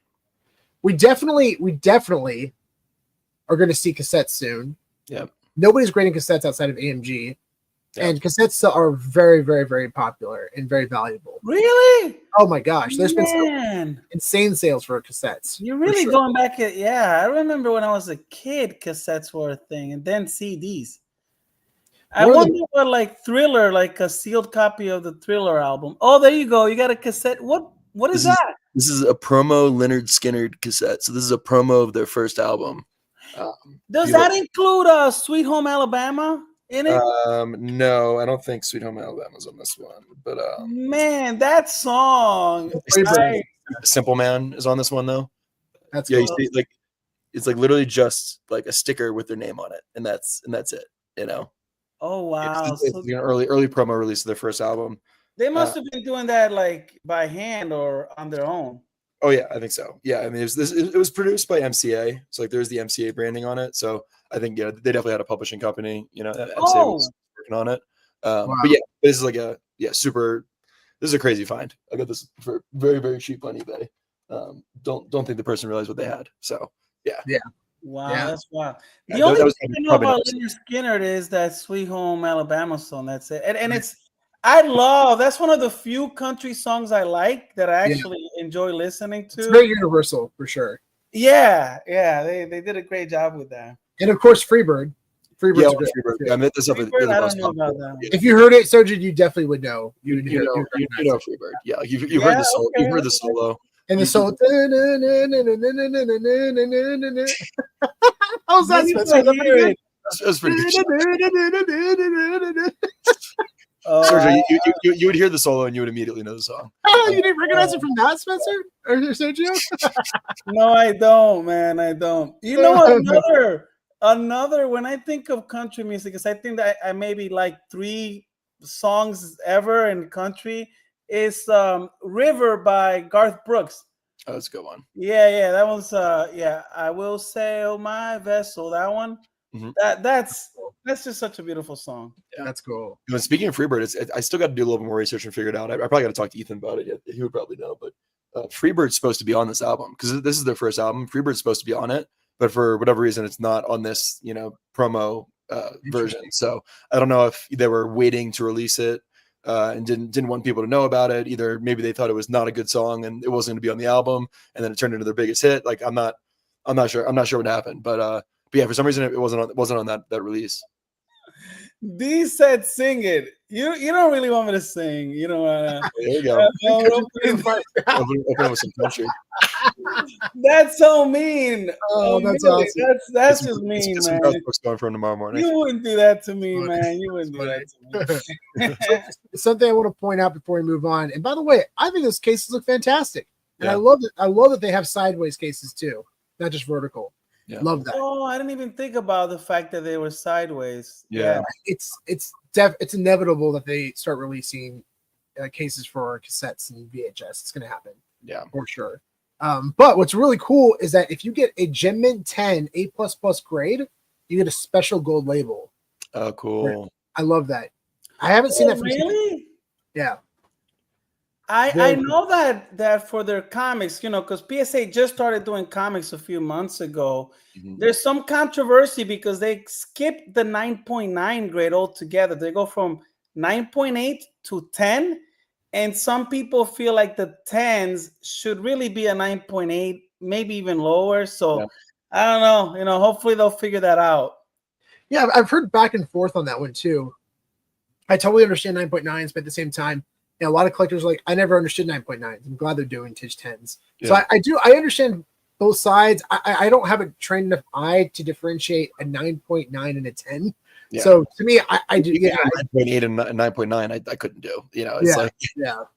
We definitely are going to see cassettes soon. Yeah. Nobody's grading cassettes outside of AMG. Yeah. And cassettes are very, very, very popular and very valuable. Really? Oh my gosh. There's been some insane sales for cassettes. You're really going back I remember when I was a kid, cassettes were a thing, and then CDs. I wonder what like Thriller, like a sealed copy of the Thriller album. Oh, there you go. You got a cassette. What is that? This is a promo Leonard Skinner cassette. So this is a promo of their first album. Does that include Sweet Home Alabama in it? No, I don't think Sweet Home Alabama's on this one. But man, that song. Simple Man is on this one though. That's yeah. cool. You see, like it's like literally just like a sticker with their name on it, and that's it. You know. Oh wow! It's an early promo release of their first album. They must have been doing that like by hand or on their own. Oh yeah, I think so. Yeah, I mean it was produced by MCA, so like there's the MCA branding on it. So I think they definitely had a publishing company. You know, MCA was working on it. Wow. But yeah, this is like super. This is a crazy find. I got this for very, very cheap on eBay. Don't think the person realized what they had. So yeah. Wow, that's wild. The Yeah, only thing I know about Leonard Skinner is that Sweet Home Alabama song. That's it. And that's one of the few country songs I like that I actually enjoy listening to. It's very universal for sure. Yeah, they did a great job with that. And of course, Freebird. Freebird. I met this up with I don't know about that. If you heard it, Soja, you definitely would know. You know Freebird. Yeah, you heard the solo. You heard the solo. And the solo. How's that? That was pretty good. Sergio, you would hear the solo and you would immediately know the song. Oh, you didn't recognize it from that, Spencer or Sergio? No, I don't, man. I don't. You know, another. When I think of country music, because I think that I maybe like 3 songs ever in country is "River" by Garth Brooks. Oh, that's a good one. Yeah, that one's I will sail my vessel. That one. Mm-hmm. That's just such a beautiful song. Yeah, that's cool. You know, speaking of Freebird, I still got to do a little bit more research and figure it out. I probably got to talk to Ethan about it. He would probably know, but Freebird's supposed to be on this album because this is their first album. Freebird's supposed to be on it, but for whatever reason, it's not on this promo version. So I don't know if they were waiting to release it and didn't want people to know about it. Either maybe they thought it was not a good song and it wasn't going to be on the album, and then it turned into their biggest hit. Like I'm not sure. I'm not sure what happened, but yeah, for some reason it wasn't on that release. D said, "Sing it." You don't really want me to sing. You know. There you go. Open with some country. That's so mean. Oh, that's awesome. That's just mean, man. Going from tomorrow morning. You wouldn't do that to me, man. You wouldn't do that to me. Something I want to point out before we move on. And by the way, I think those cases look fantastic, and I love that they have sideways cases too, not just vertical. Yeah. Love that. Oh, I didn't even think about the fact that they were sideways. Yeah. It's inevitable that they start releasing cases for cassettes and VHS. It's going to happen. Yeah, for sure. But what's really cool is that if you get a Gem Mint 10 A++ grade, you get a special gold label. Oh, cool. I love that. I haven't seen that. Really? Yeah. I know that for their comics, because PSA just started doing comics a few months ago. Mm-hmm. There's some controversy because they skipped the 9.9 grade altogether. They go from 9.8 to 10, and some people feel like the 10s should really be a 9.8, maybe even lower. So I don't know. Hopefully they'll figure that out. Yeah, I've heard back and forth on that one too. I totally understand 9.9s, but at the same time, a lot of collectors I never understood 9.9s. I'm glad they're doing Tish 10s. So I understand both sides. I don't have a trained enough eye to differentiate a 9.9 and a 10. Yeah. So to me, I do. Yeah, 9.8 and 9.9, I couldn't do. It's like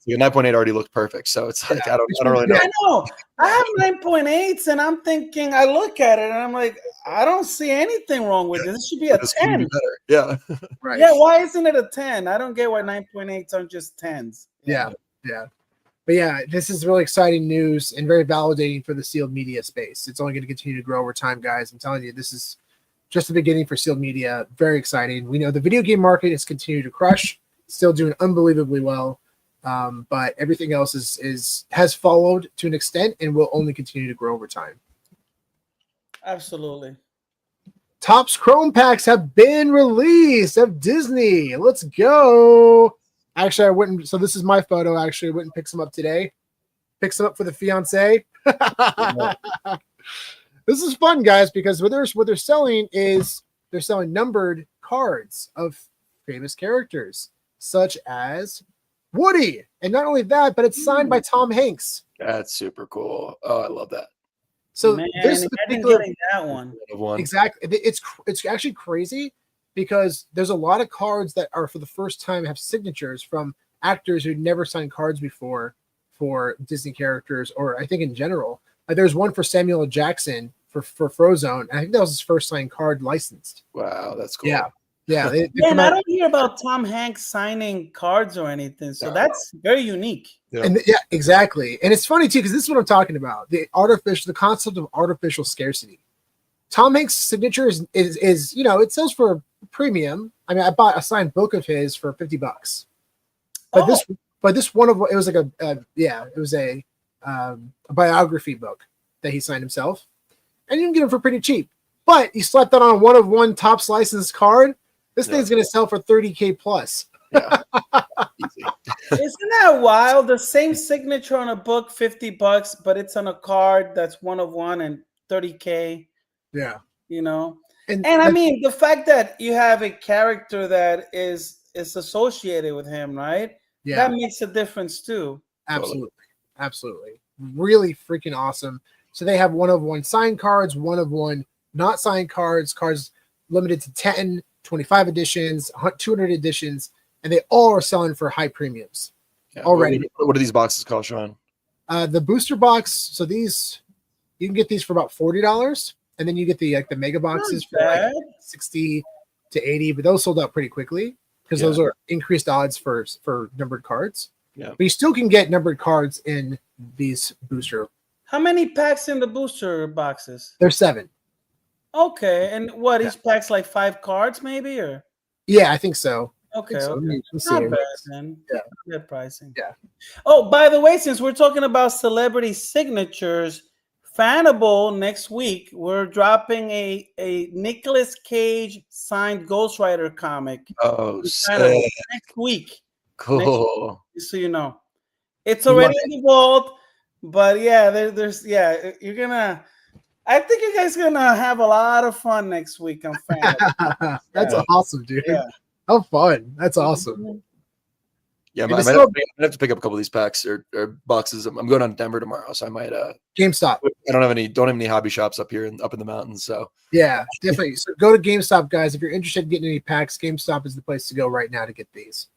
9.8 already looked perfect. So it's like I don't really know. I know. I have 9.8s, and I'm thinking. I look at it, and I'm like, I don't see anything wrong with it. This should be a 10. Yeah. Right. Yeah. Why isn't it a 10? I don't get why 9.8s aren't just 10s. Yeah. But yeah, this is really exciting news and very validating for the sealed media space. It's only going to continue to grow over time, guys. I'm telling you, this is just the beginning for sealed media. Very exciting. We know the video game market is continuing to crush, still doing unbelievably well. But everything else has followed to an extent and will only continue to grow over time. Absolutely. Topps Chrome packs have been released of Disney. Let's go. Actually, I wouldn't. So this is my photo. Actually, I went and picked some up today. Picked some up for the fiance. This is fun, guys, because what they're selling is they're selling numbered cards of famous characters, such as Woody. And not only that, but it's signed by Tom Hanks. That's super cool. Oh, I love that. So Man, this imagine particular getting that one. One. exactly, it's actually crazy because there's a lot of cards that are for the first time have signatures from actors who never signed cards before for Disney characters, or I think in general. There's one for Samuel L. Jackson for Frozone. I think that was his first signed card licensed. Wow, that's cool. Yeah, yeah. They Yeah, come and I out, don't hear about Tom Hanks signing cards or anything, so that's very unique. Yeah. and yeah, exactly. And it's funny too because this is what I'm talking about: the concept of artificial scarcity. Tom Hanks' signature is it sells for premium. I mean, I bought a signed book of his for $50, but this one of it was like it was a biography book that he signed himself, and you can get it for pretty cheap. But you slap that on a 1/1 Topps licensed card, this thing's going to sell for $30K plus. Yeah. Easy. Isn't that wild? The same signature on a book, $50, but it's on a card that's 1/1 and $30K. Yeah, And I mean the fact that you have a character that is associated with him, right? yeah, That makes a difference too. absolutely, really freaking awesome. So they have 1/1 signed cards, 1/1 not signed cards, cards limited to 10, 25 editions, 200 editions, and they all are selling for high premiums already. What do these boxes cost, Sean? The booster box, so these you can get these for about $40, and then you get the mega boxes for like 60 to 80, but those sold out pretty quickly because those are increased odds for numbered cards. Yeah, but you still can get numbered cards in these booster. How many packs in the booster boxes? There's 7. Okay, and what each pack's like 5 cards, maybe, or? Yeah, I think so. Okay, so. okay. Let's Not see. bad, then. Yeah. Good pricing. Yeah. Oh, by the way, since we're talking about celebrity signatures, Fanable next week, we're dropping a Nicolas Cage signed Ghost Rider comic. Oh, next week. Cool. Just so you know. It's already in the vault, but yeah, you're gonna. I think you guys are gonna have a lot of fun next week on Fanable. That's awesome, dude. Yeah. How fun. That's awesome. Yeah, I might have to pick up a couple of these packs or boxes. I'm going on Denver tomorrow, so I might GameStop. I don't have any hobby shops up here up in the mountains. So yeah, definitely. So go to GameStop, guys. If you're interested in getting any packs, GameStop is the place to go right now to get these.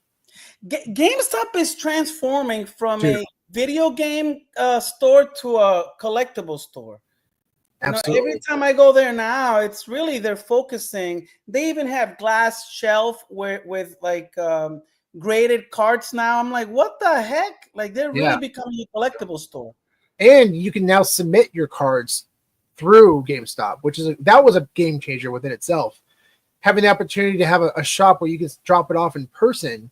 GameStop is transforming from a video game store to a collectible store. Absolutely. Every time I go there now, it's really they're focusing. They even have glass shelf with like graded cards now. I'm like, what the heck? Like they're really becoming a collectible store. And you can now submit your cards through GameStop, which that was a game changer within itself. Having the opportunity to have a shop where you can drop it off in person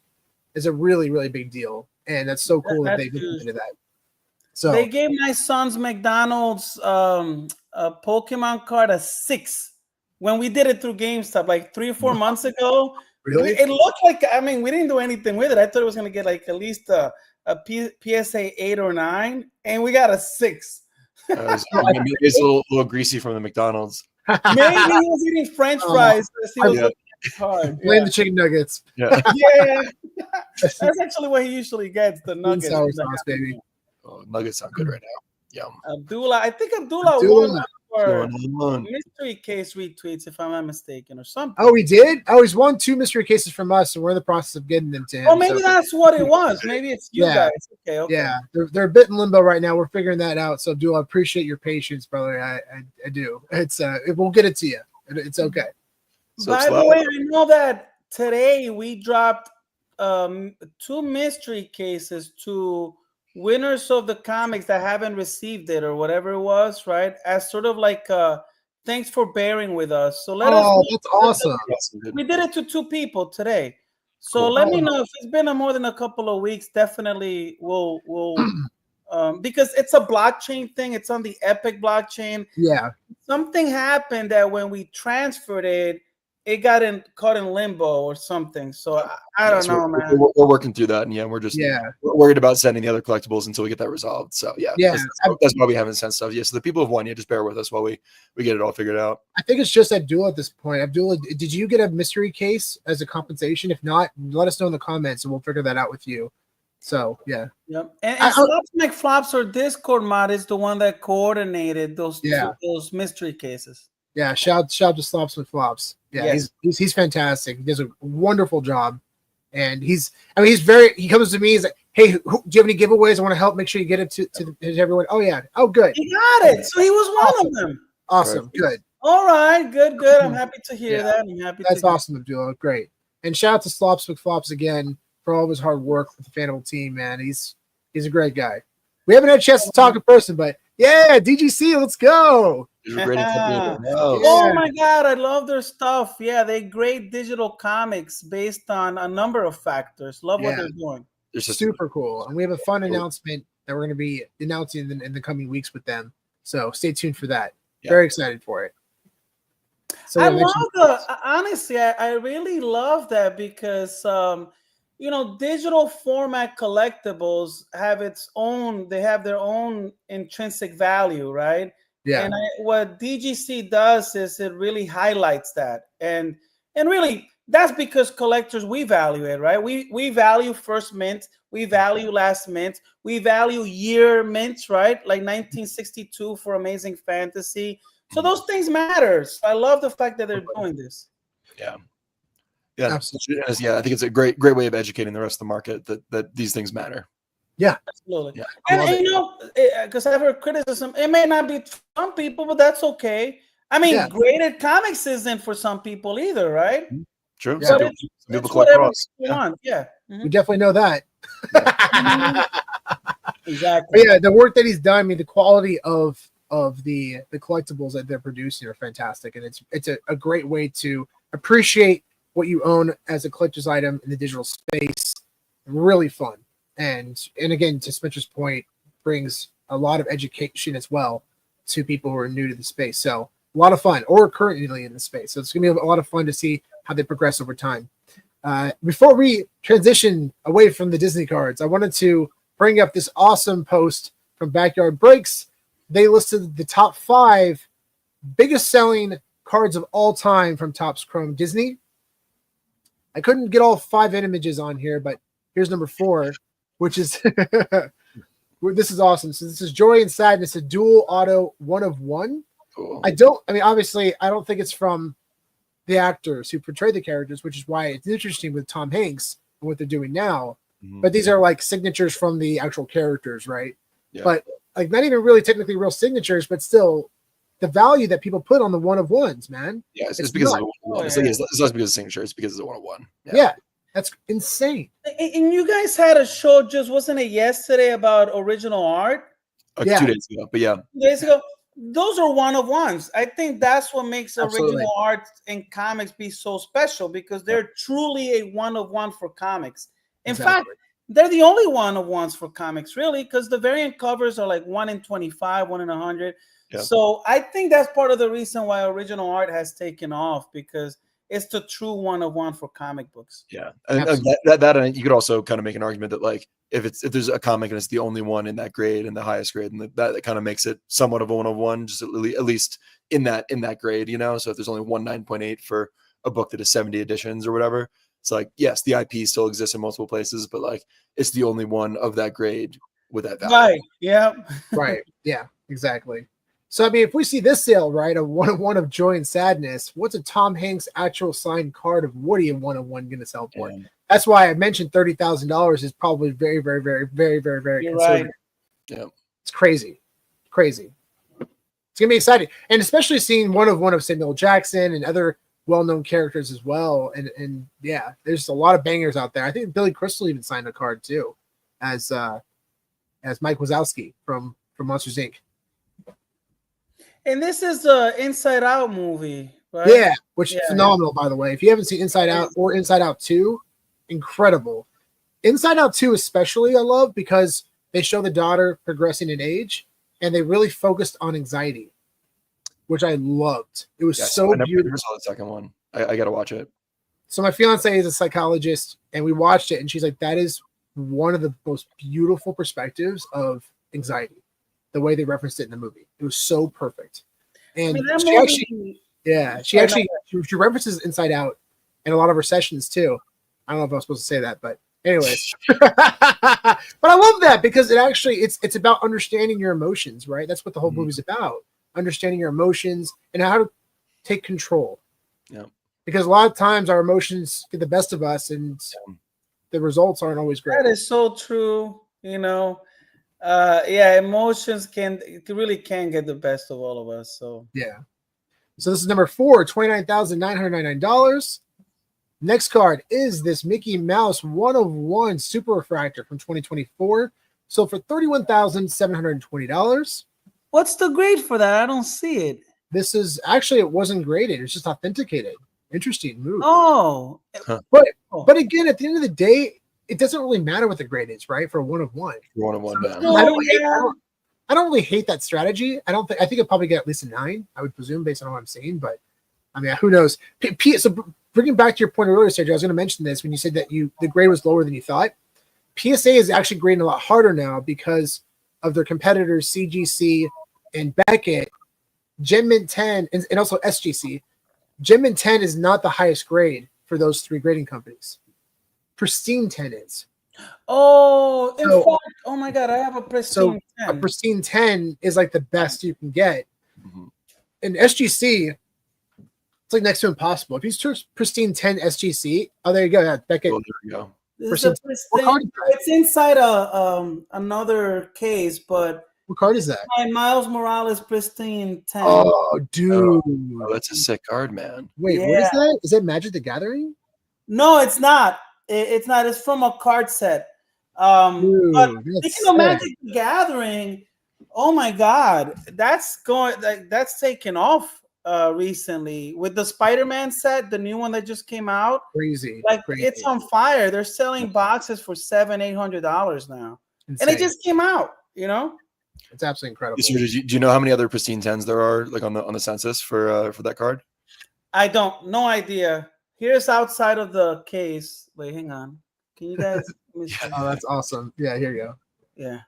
is a really, really big deal. And that's so cool that they've into that. So they gave my son's McDonald's a Pokemon card a 6 when we did it through GameStop like 3 or 4 months ago. Really? It looked like, I mean, we didn't do anything with it. I thought it was going to get like at least a PSA 8 or 9, and we got a 6. It's a little greasy from the McDonald's. Maybe he was eating French fries. He was looking at the card. Blame the chicken nuggets. Yeah. That's actually what he usually gets, the nuggets. Sour sauce, baby. Oh, nuggets sound good right now. Yum. I think Abdullah won for mystery case retweets, if I'm not mistaken, or something. Oh, he did? Oh, he's won 2 mystery cases from us, and we're in the process of getting them to him. Oh, maybe that's what it was. Maybe it's you guys. Okay. Yeah, they're a bit in limbo right now. We're figuring that out. So, Abdullah, I appreciate your patience, brother. I do. We'll get it to you. It's okay. By the way, I know that today we dropped 2 mystery cases to winners of the comics that haven't received it or whatever it was, right? As sort of like thanks for bearing with us. So let us know. That's awesome. We did it to 2 people today. So let me know if it's been more than a couple of weeks. Definitely we'll because it's a blockchain thing. It's on the Epic blockchain. Yeah. Something happened that when we transferred it, it got caught in limbo or something. So I don't know, man. We're working through that, and we're worried about sending the other collectibles until we get that resolved. So that's why we haven't sent stuff. Yeah, so the people have won. Just bear with us while we get it all figured out. I think it's just Abdullah at this point. Abdullah, did you get a mystery case as a compensation? If not, let us know in the comments, and we'll figure that out with you. So yeah. Yep. And Flops Make Flops or Discord mod is the one that coordinated those mystery cases. Yeah, shout to Slops with Flops. Yeah, Yes. he's fantastic. He does a wonderful job. And he comes to me, he's like, hey, do you have any giveaways? I want to help make sure you get it to everyone. Oh yeah. Oh good. He got it. So he was one of them. Awesome. Good. All right, good. I'm happy to hear that. That's awesome, Abdullah. Great. And shout out to Slops McFlops again for all of his hard work with the Fanable team, man. He's a great guy. We haven't had a chance to talk in person, but yeah, DGC, let's go. Oh my God, I love their stuff. Yeah, they grade digital comics based on a number of factors. Love what they're doing. They're super cool. And we have a fun announcement that we're going to be announcing in the coming weeks with them. So stay tuned for that. Yeah. Very excited for it. So honestly, I really love that because digital format collectibles have they have their own intrinsic value, right? Yeah. And what DGC does is it really highlights that. And really that's because collectors, we value it, right? We value first mint, we value last mint, we value year mints, right? Like 1962 for Amazing Fantasy. So those things matter. So I love the fact that they're doing this. Yeah. Absolutely. Yeah, I think it's a great way of educating the rest of the market that these things matter. Yeah, absolutely. Yeah. And because I've heard criticism, it may not be for some people, but that's okay. I mean, graded comics isn't for some people either, right? True. Yeah. But it's whatever you want. Yeah. Mm-hmm. We definitely know that. Exactly. But yeah, the work that he's done, I mean, the quality of the collectibles that they're producing are fantastic, and it's a great way to appreciate what you own as a collector's item in the digital space. Really fun, and again, to Spencer's point, brings a lot of education as well to people who are new to the space. So a lot of fun, or currently in the space. So it's gonna be a lot of fun to see how they progress over time. Before we transition away from the Disney cards, I wanted to bring up this awesome post from Backyard Breaks. They listed the top 5 biggest selling cards of all time from Topps Chrome Disney. I couldn't get all 5 images on here, but here's number 4, which is this is awesome. So this is Joy and Sadness, a dual auto 1 of 1. Cool. Obviously, I don't think it's from the actors who portray the characters, which is why it's interesting with Tom Hanks and what they're doing now. Mm-hmm. But these are like signatures from the actual characters, right? Yeah. But like not even really technically real signatures, but still the value that people put on the 1 of 1s, man. Yeah, it's because of the 1 of 1. It's not because of signature, it's because of the 1 of 1. Yeah, that's insane. And you guys had a show, just wasn't it yesterday, about original art? 2 days ago, but yeah. 2 days ago. Those are 1 of 1s. I think that's what makes original art in comics be so special, because they're truly a 1 of 1 for comics. In fact, they're the only 1 of 1s for comics, really, because the variant covers are like 1 in 25, 1 in 100. Yep. So I think that's part of the reason why original art has taken off, because it's the true 1 of 1 for comic books. Yeah, and that you could also kind of make an argument that like if there's a comic and it's the only one in that grade and the highest grade, and that kind of makes it somewhat of a 1 of 1, just at least in that grade, So if there's only 9.8 for a book that is 70 editions or whatever, it's like, yes, the IP still exists in multiple places, but like it's the only one of that grade with that value. Right. Yeah. Right. Yeah. Exactly. So I mean, if we see this sale, right, a 1 of 1 of Joy and Sadness, what's a Tom Hanks actual signed card of Woody in 1 of 1 going to sell for? Yeah. That's why I mentioned $30,000 is probably very, very, very, very, very, very conservative. Right. Yeah, it's crazy. It's gonna be exciting, and especially seeing 1 of 1 of Samuel Jackson and other well-known characters as well. And yeah, there's a lot of bangers out there. I think Billy Crystal even signed a card too, as Mike Wazowski from Monsters Inc. And this is the Inside Out movie, right? Yeah, which is phenomenal, by the way. If you haven't seen Inside Out or Inside Out 2, incredible. Inside Out 2 especially I love because they show the daughter progressing in age, and they really focused on anxiety, which I loved. It was so beautiful. I never saw the second one. I got to watch it. So my fiance is a psychologist, and we watched it, and she's like, that is one of the most beautiful perspectives of anxiety. The way they referenced it in the movie, it was so perfect. And she references Inside Out in a lot of her sessions too. I don't know if I was supposed to say that, but Anyways, but I love that because it's about understanding your emotions, right? That's what the whole movie's about. Understanding your emotions and how to take control. Yeah. Because a lot of times our emotions get the best of us and the results aren't always great. That is so true. Yeah, emotions really can get the best of all of us. So yeah. So this is number 4, $29,999. Next card is this Mickey Mouse 1 of 1 Super Refractor from 2024. Sold for $31,720. what's the grade for that? I don't see it. This is actually, it wasn't graded. It's just authenticated. Interesting move. Oh, But again, at the end of the day, it doesn't really matter what the grade is, right? For 1 of 1. 1 of 1 band. I don't really hate that strategy. I think it'll probably get at least a 9, I would presume, based on what I'm seeing. But I mean, who knows? So bringing back to your point earlier, Sergio, I was going to mention this when you said that the grade was lower than you thought. PSA is actually grading a lot harder now because of their competitors CGC and Beckett. Gem Mint 10 and also SGC. Gem Mint 10 is not the highest grade for those 3 grading companies. Pristine 10 is. Oh, in fact, oh my God, I have a pristine 10. A pristine 10 is like the best you can get. And SGC, it's like next to impossible. If you search pristine 10 SGC, oh, there you go. Yeah, Beckett. Well, there you go. It's inside another case, but what card is that? My Miles Morales pristine 10. Oh, dude. Oh, that's a sick card, man. Wait, what is that? Is that Magic the Gathering? No, it's not. It's not. It's from a card set. Dude, but speaking of Magic the Gathering, oh my God, that's taken off recently with the Spider-Man set, the new one that just came out. Crazy. It's on fire. They're selling boxes for $700-800 now. Insane. And it just came out, It's absolutely incredible. So do you know how many other pristine 10s there are like on the census for that card? I don't. No idea. Here's outside of the case. Wait, hang on. Can you guys? Oh, that's awesome. Yeah, here you go. Yeah.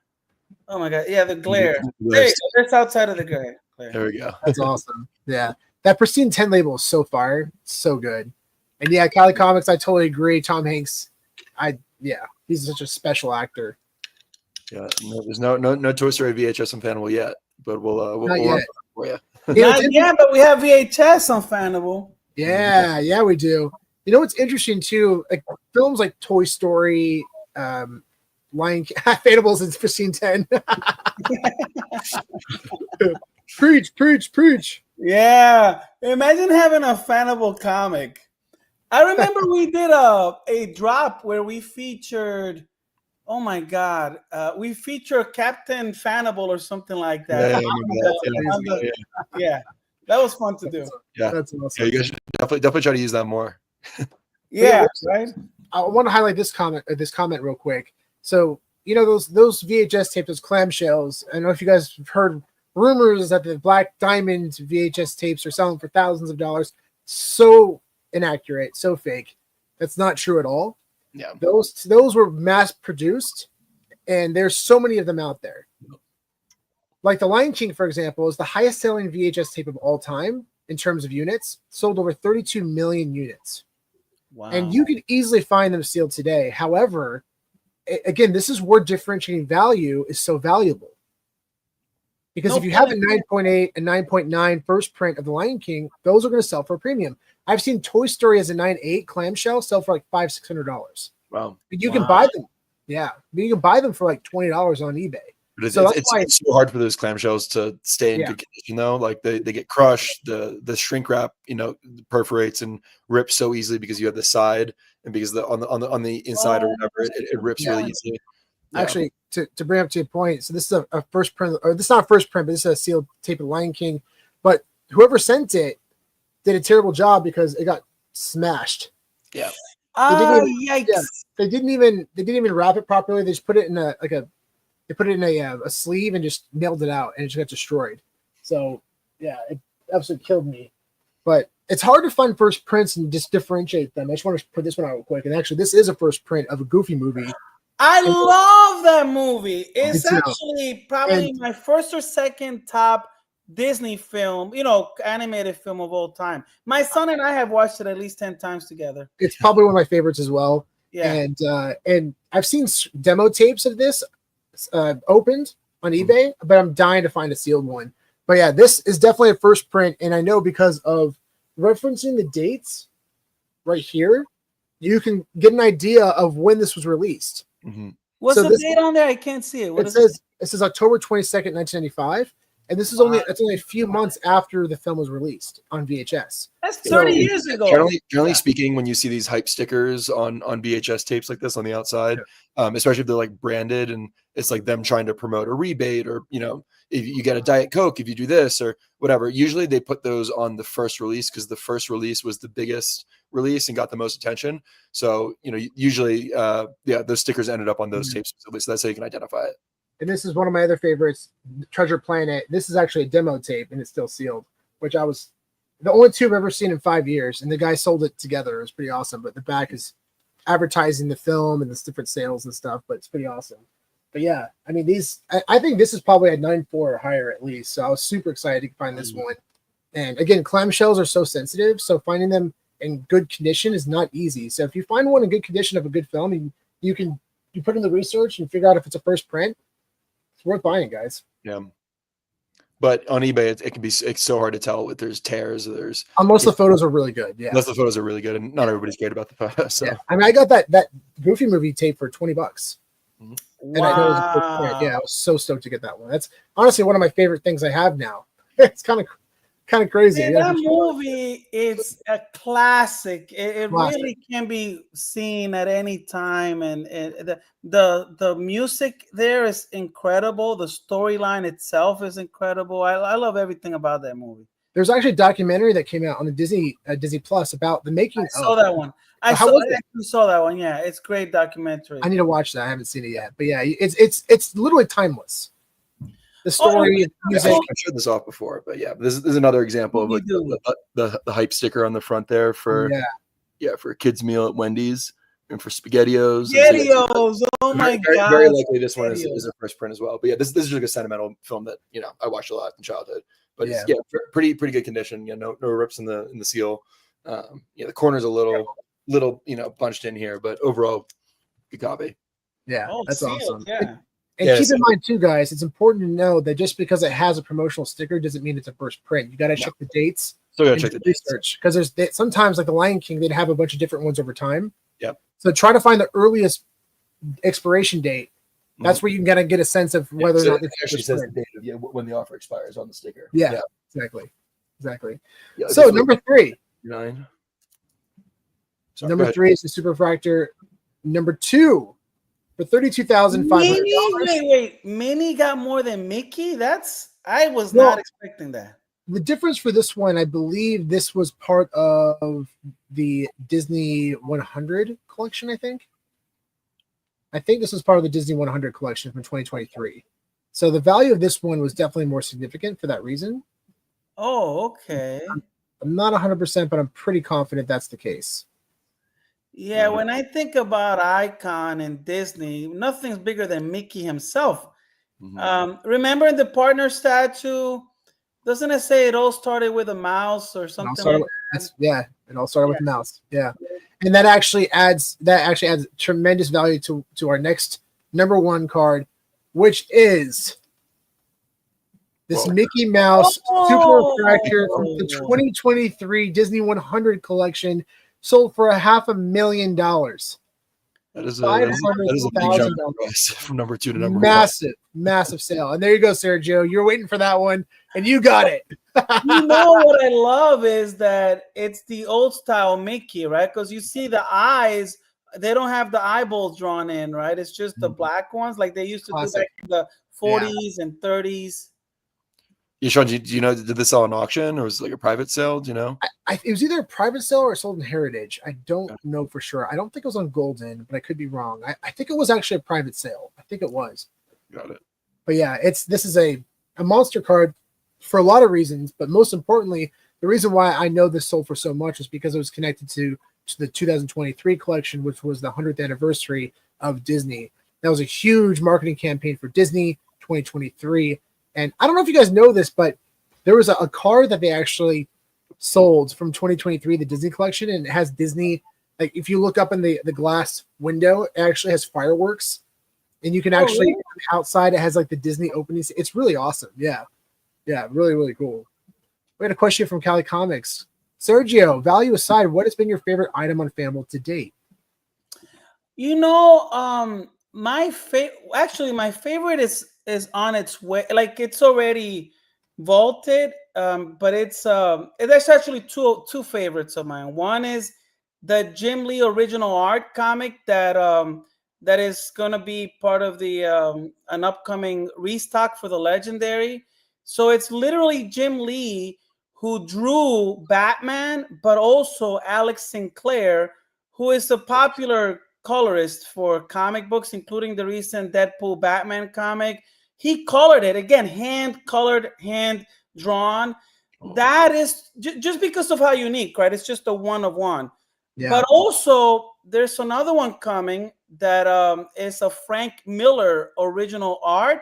Oh my God. Yeah, the glare. Hey, that's outside of the glare. There we go. That's awesome. Yeah, that pristine 10 label is so fire. It's so good. And yeah, Cali Comics, I totally agree. Tom Hanks, he's such a special actor. Yeah, there's no Toy Story VHS on Fanable yet, but we'll work for you. Not yet, but we have VHS on Fanable. Yeah, we do. You know what's interesting too? Like films like Toy Story, Lion King, Fanables and pristine 10. Preach. Yeah, imagine having a Fanable comic. I remember we did a drop where we featured. Oh my God, we featured Captain Fanable or something like that. Yeah, that was fun to do. Yeah, that's awesome. Yeah, you guys should definitely try to use that more. Yeah, right. I want to highlight this comment real quick. So those VHS tapes, those clamshells. I don't know if you guys have heard rumors that the Black Diamond VHS tapes are selling for thousands of dollars. So inaccurate, so fake. That's not true at all. Yeah, those were mass produced, and there's so many of them out there. Like the Lion King, for example, is the highest selling VHS tape of all time in terms of units. Sold over 32 million units. Wow! And you can easily find them sealed today. However, again, this is where differentiating value is so valuable. Because if you have a 9.8 and 9.9 first print of the Lion King, those are going to sell for a premium. I've seen Toy Story as a 9.8 clamshell sell for like $500-600. Wow! But you can buy them. Yeah, but you can buy them for like $20 on eBay. But it's so hard for those clamshells to stay in good condition, though. Like they get crushed. The shrink wrap, perforates and rips so easily because you have the side and because on the inside or whatever, it rips really easily. Yeah. Actually, to bring up to your point, so this is a first print, or this is not a first print, but this is a sealed tape of Lion King. But whoever sent it did a terrible job because it got smashed. Yeah. Yikes! Yeah, they didn't even wrap it properly. They just put it in a sleeve and just nailed it out, and it just got destroyed. So yeah, it absolutely killed me. But it's hard to find first prints and just differentiate them. I just want to put this one out real quick. And actually, this is a first print of a Goofy movie. I love that movie. It's actually probably my first or second top Disney film, animated film of all time. My son and I have watched it at least 10 times together. It's probably one of my favorites as well. Yeah. And I've seen demo tapes of this opened on eBay, but I'm dying to find a sealed one. But yeah, this is definitely a first print, and I know because of referencing the dates right here, you can get an idea of when this was released. Mhm. What's So the this- date on there? I can't see it. What It is it? says October 22nd, 1995, and this is Wow. it's only a few months after the film was released on VHS. That's 30 years ago. Generally speaking, when you see these hype stickers on VHS tapes like this on the outside, especially if they're like branded and it's like them trying to promote a rebate, or if you get a Diet Coke if you do this or whatever, usually they put those on the first release because the first release was the biggest release and got the most attention. So usually those stickers ended up on those tapes, so that's how you can identify it. And this is one of my other favorites, Treasure Planet. This is actually a demo tape, and it's still sealed, which I was the only two I've ever seen in 5 years. And the guy sold it together. It was pretty awesome. But the back is advertising the film and the different sales and stuff. But it's pretty awesome. But yeah, I mean, I think this is probably a 9.4 or higher at least. So I was super excited to find this one. And again, clamshells are so sensitive. So finding them in good condition is not easy. So if you find one in good condition of a good film, you put in the research and figure out if it's a first print. It's worth buying, guys. Yeah, but on eBay, it's so hard to tell if there's tears or there's. Unless the photos are really good, yeah. Unless the photos are really good, and not everybody's great about the photos. So. Yeah. I mean, I got that Goofy movie tape for $20, Wow. and I know it was a first print. Yeah, I was so stoked to get that one. That's honestly one of my favorite things I have now. It's kind of crazy. Man, that movie is a classic. It Classic. really can be seen at any time, and the music there is incredible. The storyline itself is incredible. I love everything about that movie. There's actually a documentary that came out on the Disney Plus about the making. I saw that one. I actually saw that one. Yeah, it's a great documentary. I need to watch that. I haven't seen it yet, but yeah, it's literally timeless. The story, music. I've showed this off before, but yeah, this is another example of like the hype sticker on the front there for for a kids meal at Wendy's and for SpaghettiOs. Oh my god! Very likely this one is a first print as well. But yeah, this is like a sentimental film that I watched a lot in childhood. But yeah, pretty good condition. No rips in the seal. The corner's a little bunched in here, but overall good copy. Yeah, that's awesome. Yeah. And keep in mind too, guys, it's important to know that just because it has a promotional sticker doesn't mean it's a first print. You got to check the dates. So you got to check the research, because there's sometimes like the Lion King, they'd have a bunch of different ones over time. Yep. So try to find the earliest expiration date. That's where you can get a sense of whether or not it actually says the date of when the offer expires on the sticker. Yeah. Exactly. Yeah, so number 3. 9. Number 3 is the Superfractor. Number 2 for $32,500. Wait. Minnie got more than Mickey? I was not expecting that. The difference for this one, I believe this was part of the Disney 100 collection, I think this was part of the Disney 100 collection from 2023. So the value of this one was definitely more significant for that reason. Oh, okay. I'm not 100%, but I'm pretty confident that's the case. Yeah, when I think about Icon and Disney, nothing's bigger than Mickey himself. Remember in the partner statue, doesn't it say it all started with a mouse or something? It all started with a mouse. Yeah. And that actually adds tremendous value to our next number 1 card, which is this Mickey Mouse Superfractor from the 2023 Disney 100 collection. Sold for $500,000. That is a big jump from number 2 to number 1. Massive sale. And there you go, Sergio. You're waiting for that one, and you got it. You know what I love is that it's the old style Mickey, right? Because you see the eyes, they don't have the eyeballs drawn in, right? It's just the black ones, like they used to do back in the 40s and 30s. Yeah, Sean, do you know, did this sell on auction or was it like a private sale? Do you know? It was either a private sale or sold in Heritage. I don't know for sure. I don't think it was on Golden, but I could be wrong. I think it was actually a private sale. I think it was. Got it. But yeah, this is a monster card for a lot of reasons, but most importantly, the reason why I know this sold for so much is because it was connected to the 2023 collection, which was the 100th anniversary of Disney. That was a huge marketing campaign for Disney 2023. And I don't know if you guys know this, but there was a card that they actually sold from 2023, the Disney collection, and it has Disney like if you look up in the glass window, it actually has fireworks, and you can actually really? outside it has like the Disney opening. It's really awesome. Yeah, really really cool. We had a question from Cali Comics. Sergio, value aside, what has been your favorite item on Fanable to date? You know, my favorite is on its way. Like it's already vaulted, but there's actually two favorites of mine. One is the Jim Lee original art comic that is gonna be part of the an upcoming restock for the Legendary. So it's literally Jim Lee who drew Batman, but also Alex Sinclair, who is a popular colorist for comic books, including the recent Deadpool Batman comic. He colored it again, hand colored, hand drawn. That is just because of how unique, right? It's just a one of one. Yeah. But also, there's another one coming that is a Frank Miller original art,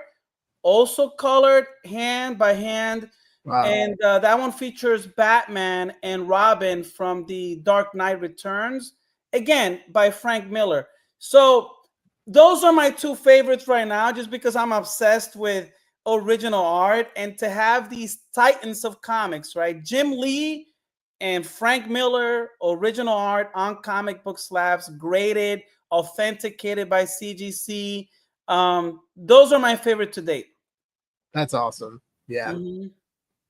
also colored hand by hand. Wow. And that one features Batman and Robin from the Dark Knight Returns, again by Frank Miller. So those are my two favorites right now, just because I'm obsessed with original art, and to have these titans of comics, right? Jim Lee and Frank Miller, original art on comic book slabs, graded, authenticated by CGC. Those are my favorite to date. That's awesome. Yeah. Mhm.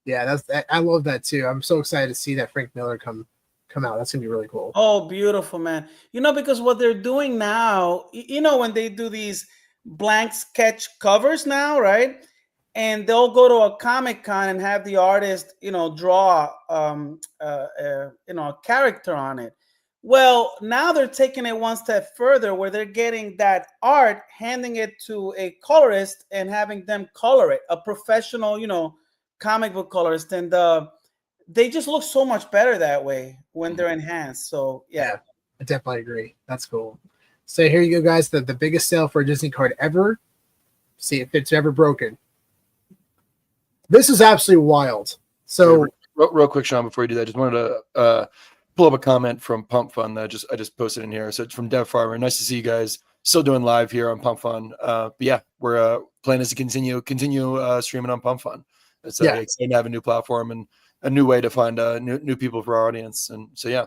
Yeah, I love that too. I'm so excited to see that Frank Miller come out. That's gonna be really cool. Oh, beautiful, man. You know, because what they're doing now, you know, when they do these blank sketch covers now, right? And they'll go to a Comic Con and have the artist, you know, draw, you know, a character on it. Well, now they're taking it one step further, where they're getting that art, handing it to a colorist, and having them color it, a professional, you know, comic book colorist, and they just look so much better that way when they're enhanced. So yeah. I definitely agree. That's cool. So here you go, guys. The biggest sale for a Disney card ever. See if it's ever broken. This is absolutely wild. So real quick, Sean, before you do that, just wanted to pull up a comment from Pump Fun that I just posted in here. So it's from Dev Farmer. Nice to see you guys still doing live here on Pump Fun. But yeah, we're plan is to continue streaming on Pump Fun. It's exciting to have a new platform and a new way to find new people for our audience. And so yeah,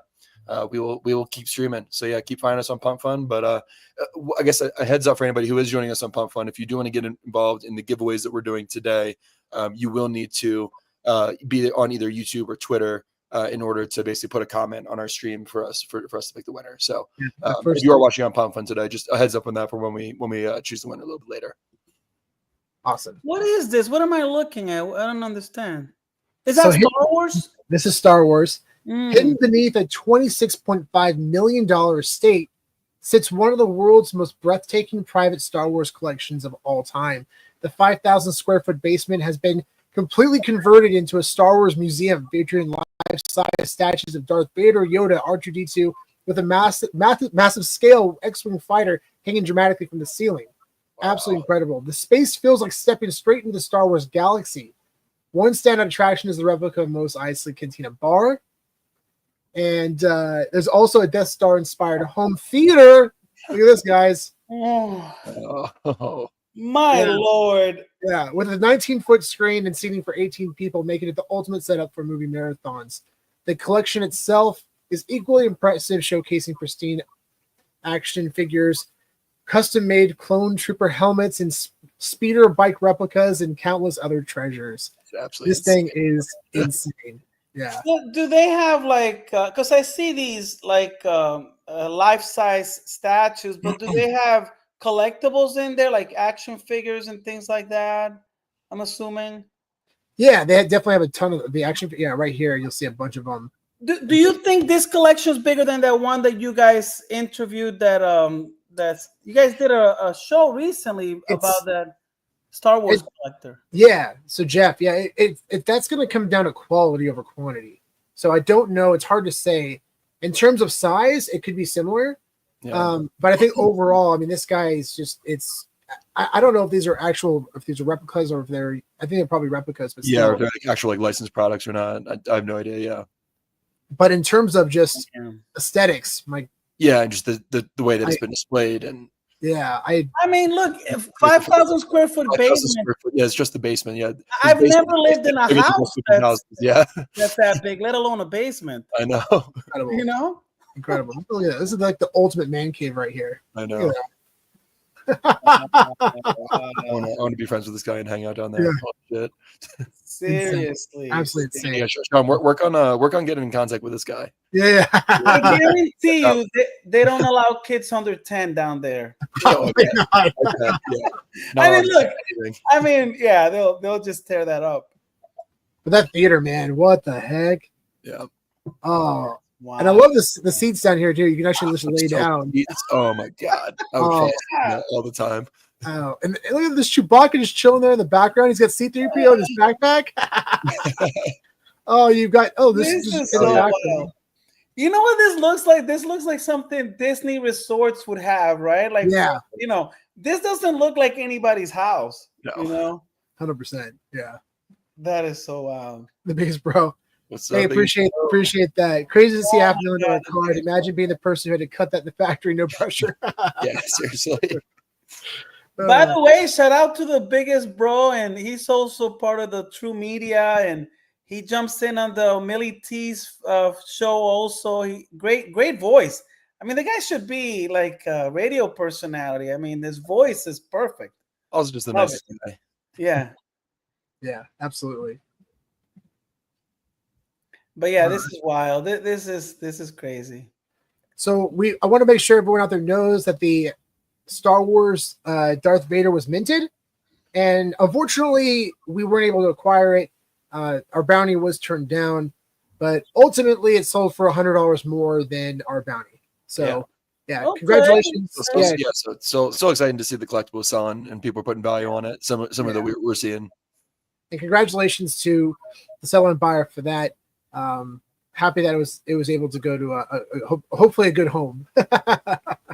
we will keep streaming. So yeah, keep finding us on Pump Fun. But I guess a heads up for anybody who is joining us on Pump Fun, if you do want to get involved in the giveaways that we're doing today, you will need to be on either YouTube or Twitter in order to basically put a comment on our stream for us to pick the winner. So if you are watching on Pump Fun today, just a heads up on that for when we choose the winner a little bit later. Awesome. What is this? What am I looking at? I don't understand. Is that Star Wars? This is Star Wars. Hidden beneath a $26.5 million estate sits one of the world's most breathtaking private Star Wars collections of all time. The 5,000 square foot basement has been completely converted into a Star Wars museum featuring life-size statues of Darth Vader, Yoda, R2-D2, with a massive scale X-Wing fighter hanging dramatically from the ceiling. Wow. Absolutely incredible. The space feels like stepping straight into the Star Wars galaxy. One standout attraction is the replica of Mos Eisley Cantina Bar. And there's also a Death Star-inspired home theater. Look at this, guys. Oh. My Lord. Yeah, with a 19-foot screen and seating for 18 people, making it the ultimate setup for movie marathons. The collection itself is equally impressive, showcasing pristine action figures, custom-made clone trooper helmets, and speeder bike replicas, and countless other treasures. This thing is insane. Yeah. Do they have because I see these life-size statues, but do they have collectibles in there, like action figures and things like that? I'm assuming. Yeah, they definitely have a ton of the action. Yeah, right here you'll see a bunch of them. Do you think this collection is bigger than that one that you guys interviewed? That you guys did a show recently about that Star Wars collector. Yeah. So Jeff, that's going to come down to quality over quantity. So I don't know. It's hard to say. In terms of size, it could be similar. Yeah. But I think overall, I mean, this guy is just, I don't know if these are replicas or if I think they're probably replicas. But or if they're actual licensed products or not. I have no idea. Yeah. But in terms of just aesthetics, Yeah, and just the way that it's been displayed, and I mean, look, 5,000 square foot 5,000 basement. square foot. Yeah, it's just the basement. Yeah, his I've basement never lived in a bigger than house most people's houses. Yeah, that's that big, let alone a basement. I know. incredible. You know, Incredible. Look at that. This is like the ultimate man cave right here. I Look know. at I want to be friends with this guy and hang out down there. Yeah. Oh, shit. seriously, Absolutely insane. Yeah, Sean, work on getting in contact with this guy. Yeah. I guarantee you, they don't allow kids under 10 down there. Probably not. Yeah. I mean, look, anything. I mean, yeah, they'll just tear that up. But that theater, man, what the heck? Yeah. Oh, Wow. and I love this the seats down here too. You can actually just lay down. Oh my god, I would fall asleep in that all the time. Oh, and look at this Chewbacca just chilling there in the background. He's got C-3PO in his backpack. Oh, you've got this is in the so background. wild. You know what this looks like? This looks like something Disney resorts would have, right? Like, Yeah. you know, this doesn't look like anybody's house. No. You know, 100%. Yeah, that is so wild. the biggest bro. What's Hey, up, appreciate that. Crazy to see Oh half my $1 million God. card. Imagine being the person who had to cut that in the factory, no pressure. Yeah, seriously. By the way, shout out to the biggest bro, and he's also part of the True Media, and he jumps in on the Millie T's show also. Great voice. I mean, the guy should be like a radio personality. I mean, his voice is perfect. Also, just a Love nice guy. Yeah. Yeah, absolutely. But yeah, this is wild. This is crazy. So I want to make sure everyone out there knows that the Star Wars Darth Vader was minted, and unfortunately we weren't able to acquire it. Our bounty was turned down, but ultimately it sold for $100 more than our bounty. So yeah, Okay. congratulations. So it's so exciting to see the collectible selling and people are putting value on it. Some of that we're seeing. And congratulations to the seller and buyer for that. Happy that it was able to go to hopefully a good home.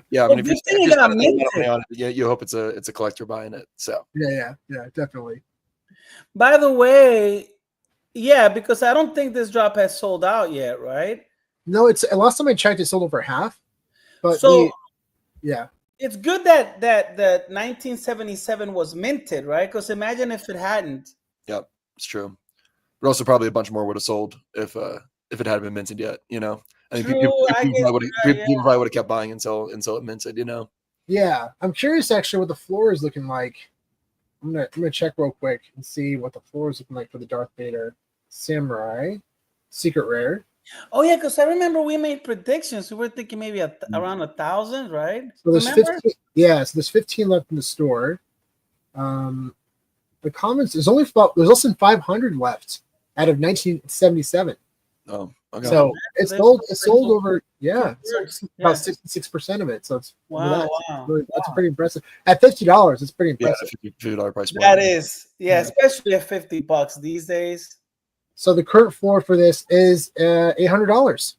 Yeah, I Well, mean, good if thing you're it got spending a lot of minted. money on it, you hope it's a collector buying it. So Yeah, definitely. By the way, yeah, because I don't think this drop has sold out yet, right? No, it's last time I checked, it sold over half. But So yeah, it's good that 1977 was minted, right? Because imagine if it hadn't. yep, it's true. But also probably a bunch more would have sold if it hadn't been minted yet. You know, I think people probably would have kept buying until it minted. You know. yeah. I'm curious actually what the floor is looking like. I'm gonna check real quick and see what the floor is looking like for the Darth Vader Samurai Secret Rare. Oh yeah, because I remember we made predictions. We were thinking maybe around 1,000, right? So there's Remember? 15. Yeah, so there's 15 left in the store. The comments there's less than 500 left out of 1977. Oh, okay. So it's sold over about 66% of it. So it's Wow. that's pretty impressive. At $50, it's pretty Yeah, impressive. $50 price point. That is, especially at $50 these days. So the current floor for this is $800.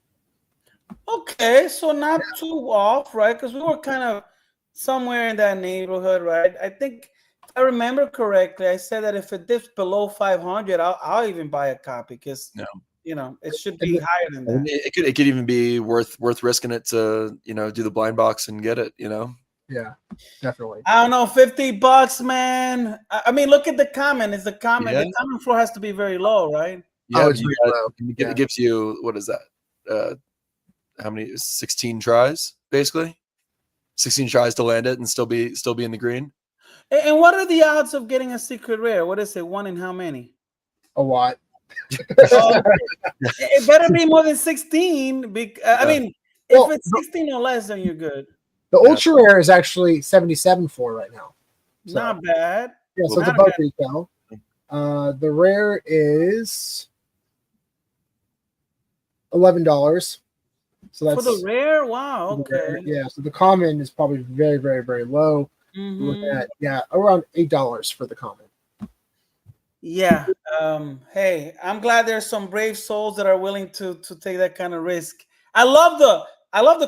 Okay, so not too off, right? Because we were kind of somewhere in that neighborhood, right? I think if I remember correctly, I said that if it dips below 500, I'll even buy a copy because it should be higher than that. It could even be worth risking it to do the blind box and get it. Yeah, definitely. I don't know, $50, man. I mean, look at the comment. It's the comment. Yeah. The comment floor has to be very low, right? Yeah, It's pretty low. it gives you, what is that? How many? 16 tries, basically. 16 tries to land it and still be in the green. And what are the odds of getting a secret rare? What is it? One in how many? A lot. It better be more than 16. I mean, if it's 16 or less, then you're good. The ultra rare is actually 77 for right now. So, not bad. Yeah, so it's above retail. The rare is $11. So that's for the rare. Wow. Okay. Yeah. So the common is probably very, very, very low. Look at around $8 for the common. Yeah. Hey, I'm glad there's some brave souls that are willing to take that kind of risk. I love the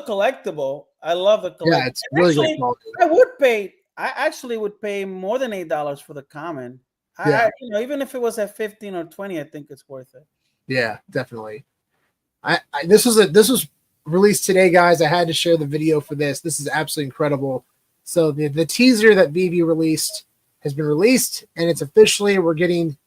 collectible. I love the collectible. Yeah, it's really good quality. I actually would pay more than $8 for the common. Even if it was at 15 or 20, I think it's worth it. Yeah, definitely. This was released today, guys. I had to share the video for this. This is absolutely incredible. So the teaser that VeVe released has been released, and it's officially we're getting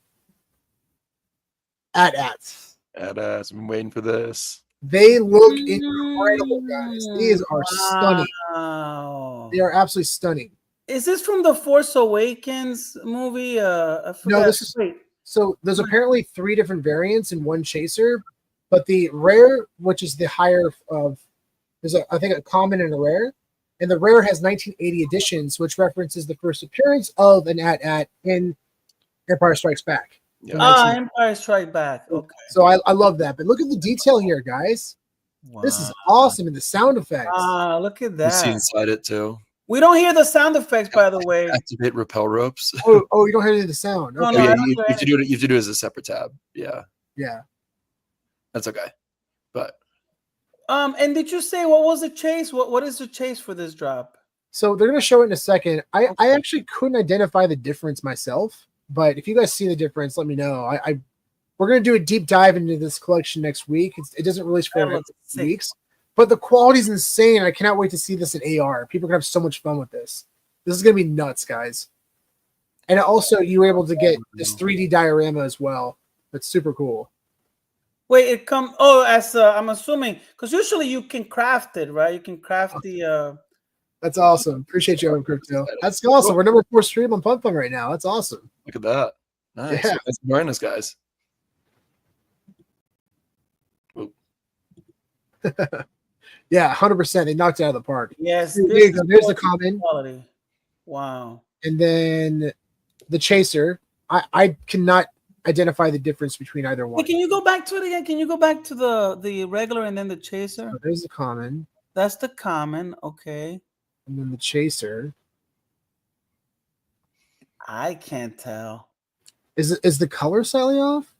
AT-ATs. AT-ATs. I've been waiting for this. They look incredible, guys. These are stunning. Wow. They are absolutely stunning. Is this from the Force Awakens movie? I forgot. No, this is so. There's apparently 3 different variants in one chaser, but the rare, which is the higher of, there's I think a common and a rare, and the rare has 1980 editions, which references the first appearance of an AT-AT in Empire Strikes Back. Yeah. Empire Strike Back. Okay. So I love that. But look at the detail here, guys. Wow. This is awesome. And the sound effects. Look at that. You see inside it too. We don't hear the sound effects, by the way. Activate rappel ropes. Oh, you don't hear the sound. Okay. No, you have to do it. You have to do it as a separate tab. Yeah. Yeah. That's okay. But and did you say what was the chase? What is the chase for this drop? So they're gonna show it in a second. I actually couldn't identify the difference myself, but if you guys see the difference, let me know. We're gonna do a deep dive into this collection next week. It doesn't release for 6 weeks. But the quality's insane. I cannot wait to see this in AR. People are gonna have so much fun with this. This is gonna be nuts, guys. And also, you were able to get this 3D diorama as well. That's super cool. Wait, it come. Oh, as I'm assuming, because usually you can craft it, right? You can craft the. That's awesome. Appreciate you, Crypto. That's awesome. We're number 4 stream on Pump right now. That's awesome. Look at that. Nice. Yeah. That's awareness, guys. Yeah, 100%. They knocked it out of the park. Yes. There's the common. Quality. Wow. And then the chaser. I cannot identify the difference between either one. Wait, can you go back to it again? Can you go back to the regular and then the chaser? So there's the common. That's the common. Okay. And then the chaser. I can't tell. Is the color slightly off?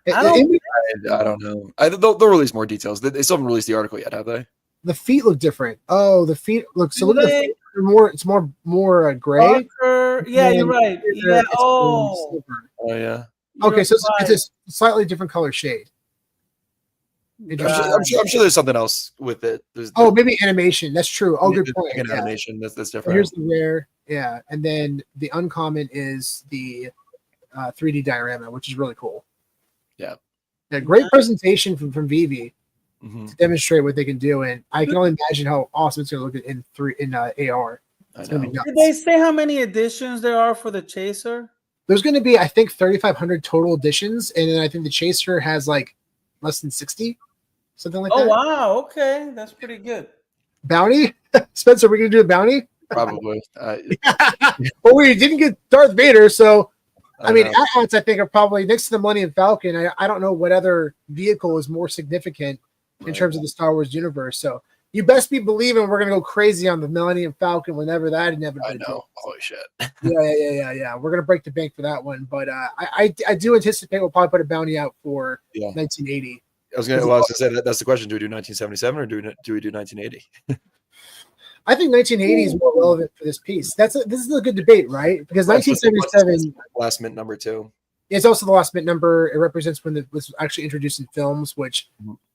I don't know. They'll release more details. They still haven't released the article yet, have they? The feet look different. Oh, the feet look so. Look at the feet. It's more gray. Darker. Yeah, you're right. Yeah. Oh yeah. Okay, so it's a slightly different color shade. I'm sure there's something else with it. Maybe animation. That's true. Oh, good point. Like an animation that's different. So here's the rare. Yeah, and then the uncommon is the 3D diorama, which is really cool. Yeah. Yeah, great presentation from VeVe to demonstrate what they can do, and I can only imagine how awesome it's going to look in AR. It's going to be nuts. Did they say how many editions there are for the chaser? There's going to be, I think, 3,500 total editions, and then I think the chaser has like less than 60, something like that. Oh wow! Okay, that's pretty good. Bounty, Spencer, we're going to do a bounty. Probably. Well, we didn't get Darth Vader, so I mean, AT-ATs I think are probably next to the Millennium Falcon. I don't know what other vehicle is more significant in terms of the Star Wars universe. So you best be believing we're gonna go crazy on the Millennium Falcon whenever that inevitably. I know. Holy shit. Yeah. We're gonna break the bank for that one, but I do anticipate we'll probably put a bounty out for 1980. I was gonna say that's the question. Do we do 1977 or do we do 1980? I think 1980 is more relevant for this piece. This is a good debate, right? Because 1977 last mint number 2. It's also the last mint number. It represents when it was actually introduced in films, which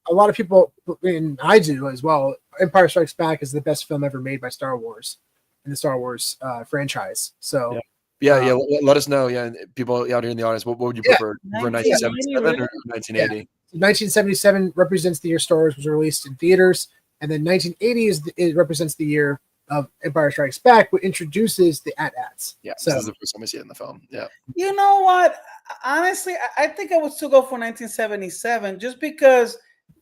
a lot of people, and I do as well. Empire Strikes Back is the best film ever made by Star Wars in the Star Wars franchise. So let us know. Yeah, people out here in the audience, what would you prefer, for 1977 or 1980? 1977 represents the year Star Wars was released in theaters. And then 1980 it represents the year of Empire Strikes Back, which introduces the AT-ATs. Yeah, so this is the first time we see it in the film. Yeah. You know what? Honestly, I think I would still go for 1977, just because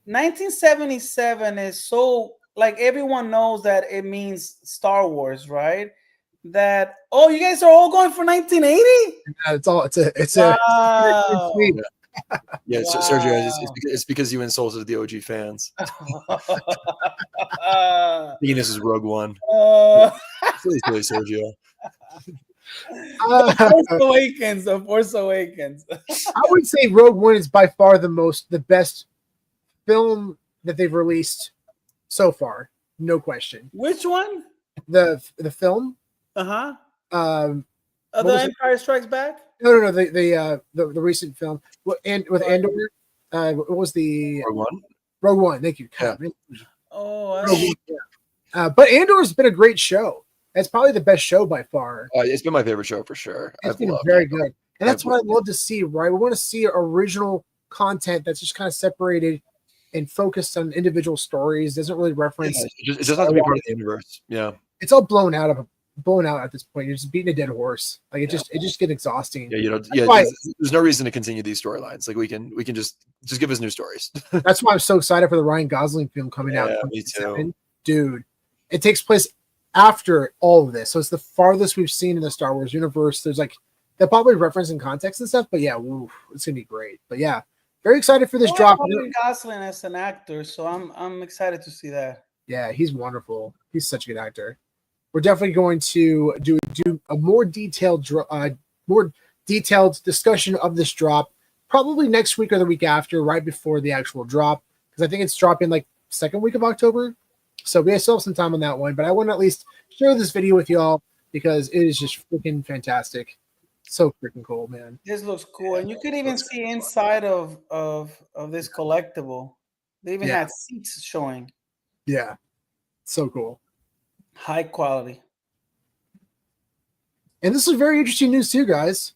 1977 is so, like, everyone knows that it means Star Wars, right? That you guys are all going for 1980? It's a sweet. Yeah, wow. Sergio, it's because you insulted the OG fans. Thinking this is Rogue One. Really, Sergio. Force Awakens. I would say Rogue One is by far the best film that they've released so far, no question. Which one? The film. The Empire Strikes Back. No, the recent film with Andor. What was the Rogue One? Rogue One. Thank you. Yeah. Oh, Rogue One, yeah. But Andor's been a great show. It's probably the best show by far. It's been my favorite show for sure. It's I've been loved very it. good. And that's what I love to see, right? We want to see original content that's just kind of separated and focused on individual stories. Doesn't really reference. Yeah, it just has to be part of the universe. Yeah. It's all blown out at this point. You're just beating a dead horse. Like it just gets exhausting. Yeah, there's no reason to continue these storylines. Like we can just give us new stories. That's why I'm so excited for the Ryan Gosling film coming out. Me too. Dude, it takes place after all of this. So it's the farthest we've seen in the Star Wars universe. There's like they're probably referencing context and stuff, but yeah, it's gonna be great. But yeah, very excited for this drop. Ryan Gosling as an actor, so I'm excited to see that. Yeah, he's wonderful. He's such a good actor. We're definitely going to do a more detailed discussion of this drop, probably next week or the week after, right before the actual drop, because I think it's dropping like second week of October. So we still have some time on that one, but I want to at least share this video with y'all because it is just freaking fantastic. So freaking cool, man. This looks cool, and you could even see inside of this collectible. They even had seats showing. Yeah, so cool. High quality. And this is very interesting news too, guys.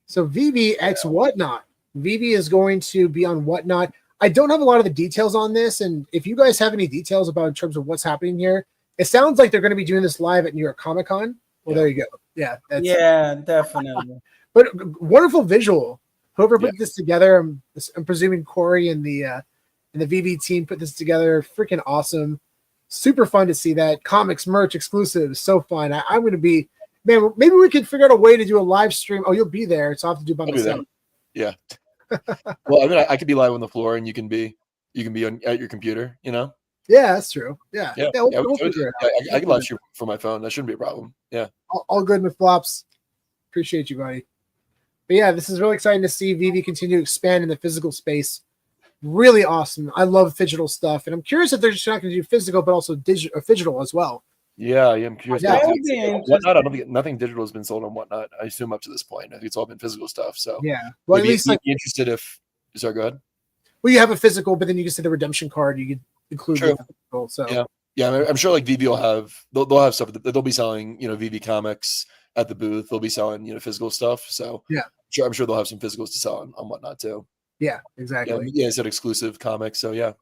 So VeVe X Whatnot. VeVe is going to be on Whatnot. I don't have a lot of the details on this, and if you guys have any details about in terms of what's happening here, it sounds like they're going to be doing this live at New York Comic Con. Well, there you go. Yeah, Definitely. But wonderful visual. Whoever put this together, I'm presuming Corey and the VeVe team put this together. Freaking awesome. Super fun to see that. Comics, merch, exclusives. So fun. I'm going to be, man, maybe we could figure out a way to do a live stream. Oh, you'll be there. So I'll have to do by myself. Yeah. Well, I mean, I could be live on the floor and you can be at your computer, you know? Yeah, that's true. Yeah. I can live stream from my phone. That shouldn't be a problem. Yeah. All good with flops. Appreciate you, buddy. But yeah, this is really exciting to see VeVe continue to expand in the physical space. Really awesome. I love digital stuff, and I'm curious if they're just not going to do physical, but also digital as well. Yeah, I'm curious. Yeah. Whatnot, I don't think nothing digital has been sold on Whatnot. I assume up to this point, I think it's all been physical stuff. So yeah, well, at least be interested if. Sorry, go ahead. Well, you have a physical, but then you can say the redemption card. You could include the physical. So yeah, I'm sure like VeVe will have they'll have stuff. They'll be selling VeVe comics at the booth. They'll be selling physical stuff. So yeah, I'm sure they'll have some physicals to sell on Whatnot too. Yeah, exactly. Yeah, it's an exclusive comic, so yeah,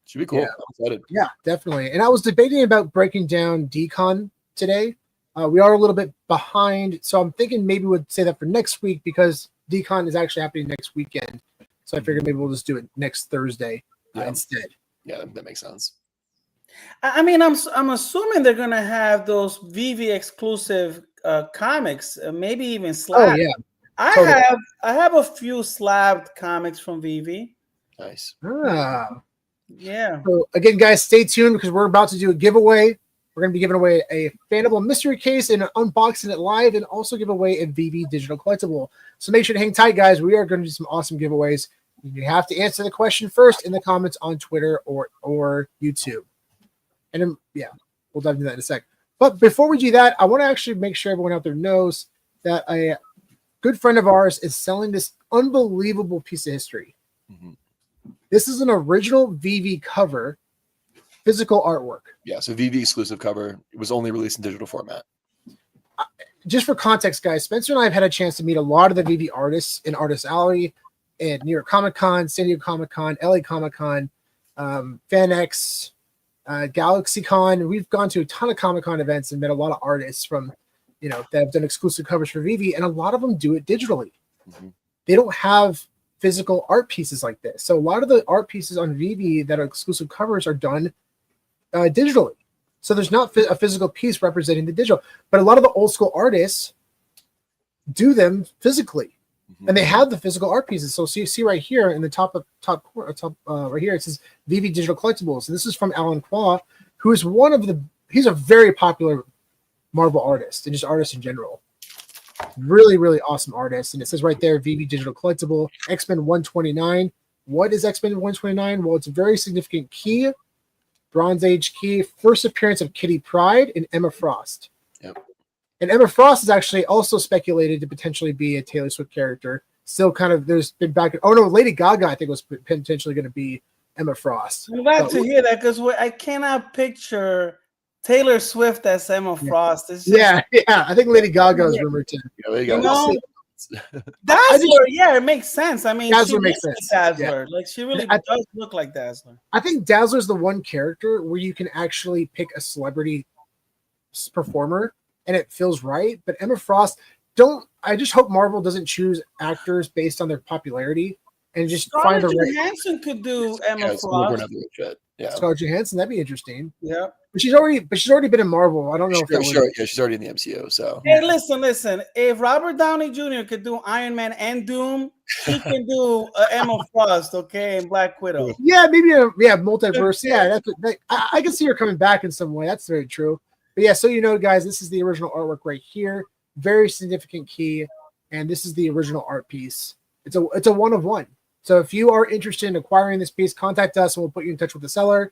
should be cool. Yeah. I'm excited. Yeah, definitely. And I was debating about breaking down Decon today. We are a little bit behind, so I'm thinking maybe we'd say that for next week because Decon is actually happening next weekend. So I figured maybe we'll just do it next Thursday instead. Yeah, that makes sense. I mean, I'm assuming they're gonna have those VeVe exclusive comics, maybe even slab. Oh yeah. I have a few slabbed comics from VeVe. Nice. Yeah. So again, guys, stay tuned because we're about to do a giveaway. We're going to be giving away a Fanable mystery case and unboxing it live, and also give away a VeVe digital collectible. So make sure to hang tight, guys. We are going to do some awesome giveaways. You have to answer the question first in the comments on Twitter or YouTube. And then, we'll dive into that in a sec. But before we do that, I want to actually make sure everyone out there knows that a good friend of ours is selling this unbelievable piece of history. Mm-hmm. This is an original VeVe cover, physical artwork. Yeah, so VeVe exclusive cover. It was only released in digital format. Just for context, guys, Spencer and I have had a chance to meet a lot of the VeVe artists in Artist Alley, at New York Comic Con, San Diego Comic Con, LA Comic Con, FanX, Galaxy Con. We've gone to a ton of Comic Con events and met a lot of artists from that have done exclusive covers for VeVe, and a lot of them do it digitally. Mm-hmm. They don't have physical art pieces like this. So a lot of the art pieces on VeVe that are exclusive covers are done digitally. So there's not a physical piece representing the digital, but a lot of the old school artists do them physically, and they have the physical art pieces. So you see right here in the top right here, it says VeVe Digital Collectibles, and this is from Alan Qua, who is he's a very popular Marvel artist and just artist in general. Really, really awesome artist. And it says right there, VeVe Digital Collectible, X-Men 129. What is X-Men 129? Well, it's a very significant key, Bronze Age key, first appearance of Kitty Pryde and Emma Frost. Yep. And Emma Frost is actually also speculated to potentially be a Taylor Swift character. Still kind of, there's been back. Oh no, Lady Gaga, I think, was potentially going to be Emma Frost. I'm glad So, to hear that because I cannot picture Taylor Swift as Emma Frost. It's just, yeah. I think Lady Gaga is rumored to. Yeah, there you you go. know, I just- Dazzler, yeah, it makes sense. I mean, she Dazzler makes looks sense. like Dazzler. Like she really does look like Dazzler. I think Dazzler's the one character where you can actually pick a celebrity performer and it feels right. But Emma Frost, I just hope Marvel doesn't choose actors based on their popularity and just find the right. Johansson could do Emma Yeah, Frost. Yeah. Scarlett Johansson, that'd be interesting. Yeah. But she's already been in Marvel. I don't know if that was. Yeah, she's already in the MCU. So Hey, listen. If Robert Downey Jr. could do Iron Man and Doom, he can do Emma Frost, okay, and Black Widow. Yeah, maybe multiverse. Yeah, I can see her coming back in some way. That's very true. But yeah, so you know, guys, this is the original artwork right here. Very significant key, and this is the original art piece. It's a one of one. So if you are interested in acquiring this piece, contact us and we'll put you in touch with the seller.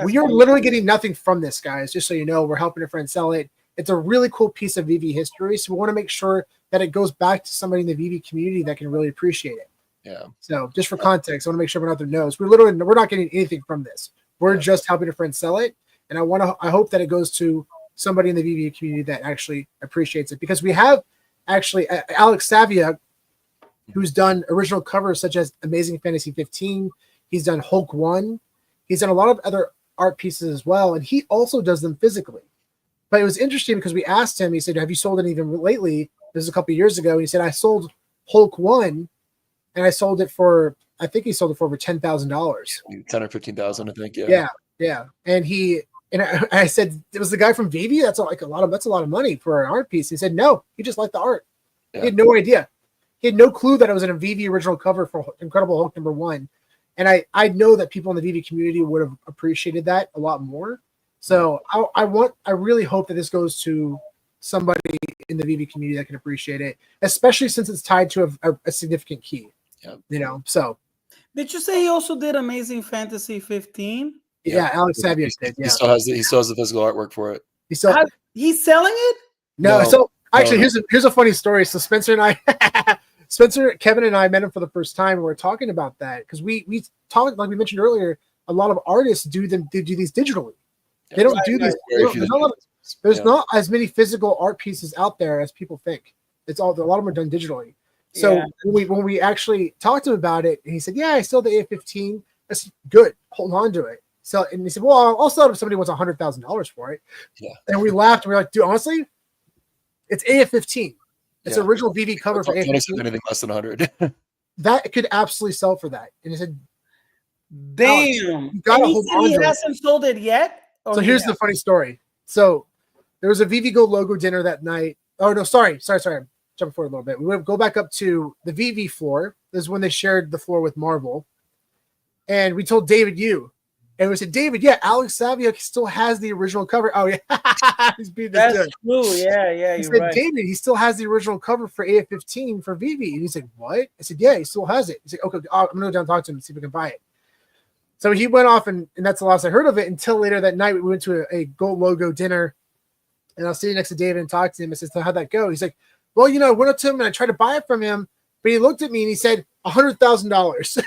We are literally getting nothing from this, guys. Just so you know, we're helping a friend sell it. It's a really cool piece of VeVe history, so we want to make sure that it goes back to somebody in the VeVe community that can really appreciate it. Yeah. So just for context, I want to make sure everyone out there knows we're not getting anything from this. We're just helping a friend sell it, and I hope that it goes to somebody in the VeVe community that actually appreciates it, because we have actually Alex Savia, who's done original covers such as Amazing Fantasy 15. He's done Hulk 1. He's done a lot of other art pieces as well, and he also does them physically. But it was interesting because we asked him, he said, have you sold anything lately? This is a couple of years ago. And he said, I sold Hulk 1, and I sold it for, I think he sold it for over $10,000. 10 or 15,000, I think. Yeah. Yeah. And I said, it was the guy from VeVe? That's a lot of money for an art piece. He said, no, he just liked the art. Yeah. He had no idea. He had no clue that it was in a VeVe original cover for Incredible Hulk #1. And I know that people in the VeVe community would have appreciated that a lot more. So I really hope that this goes to somebody in the VeVe community that can appreciate it, especially since it's tied to a significant key. Yeah. You know, so. Did you say he also did Amazing Fantasy 15? Yeah, Alex Savia did. Yeah. He still has the physical artwork for it. He's selling it? No. So actually, here's a funny story. So Spencer and I, Kevin and I met him for the first time, and we were talking about that because we talked, like we mentioned earlier, a lot of artists do these digitally. They don't do these. There's not as many physical art pieces out there as people think. A lot of them are done digitally. So when we actually talked to him about it, he said, "Yeah, I sold the A15. That's good. Hold on to it." So, and he said, "Well, I'll sell it if somebody wants $100,000 for it." Yeah. And we laughed. And we were like, "Dude, honestly, it's AF15. It's an original VeVe cover for AF15. Anything less than 100. That could absolutely sell for that." And he said, "Damn, you gotta hold on to it." He hasn't sold it yet. So here's the funny story. So there was a VeVe Go logo dinner that night. Oh no, sorry. Jump forward a little bit. We would go back up to the VeVe floor. This is when they shared the floor with Marvel. And we told David Yu. And we said, David, yeah, Alex Savia still has the original cover. Oh, yeah. He's beating this That's true. Yeah, he said, right. David, he still has the original cover for AF15 for VeVe. And he said, what? I said, yeah, he still has it. He said, okay, I'm going to go down and talk to him and see if we can buy it. So he went off, and that's the last I heard of it until later that night. We went to a Gold logo dinner, and I was sitting next to David and talked to him. I said, so how'd that go? He's like, well, I went up to him and I tried to buy it from him, but he looked at me and he said $100,000.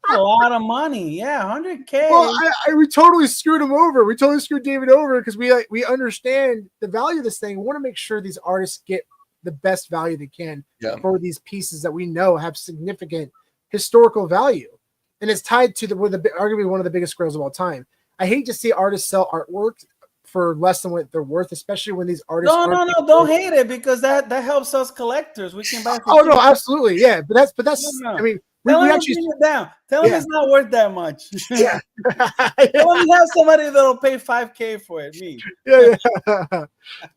A lot of money. Yeah, $100K. Well, we totally screwed him over. We totally screwed David over because we understand the value of this thing. We want to make sure these artists get the best value they can for these pieces that we know have significant historical value. And it's tied to arguably one of the biggest grails of all time. I hate to see artists sell artwork for less than what they're worth, especially when these artists. No, don't hate it because that helps us collectors. We can buy. Oh no, absolutely, yeah. But that's. No. I mean, we actually bring it down. Tell him it's not worth that much. Yeah. Tell him you have somebody that'll pay $5K for it. Me. Yeah.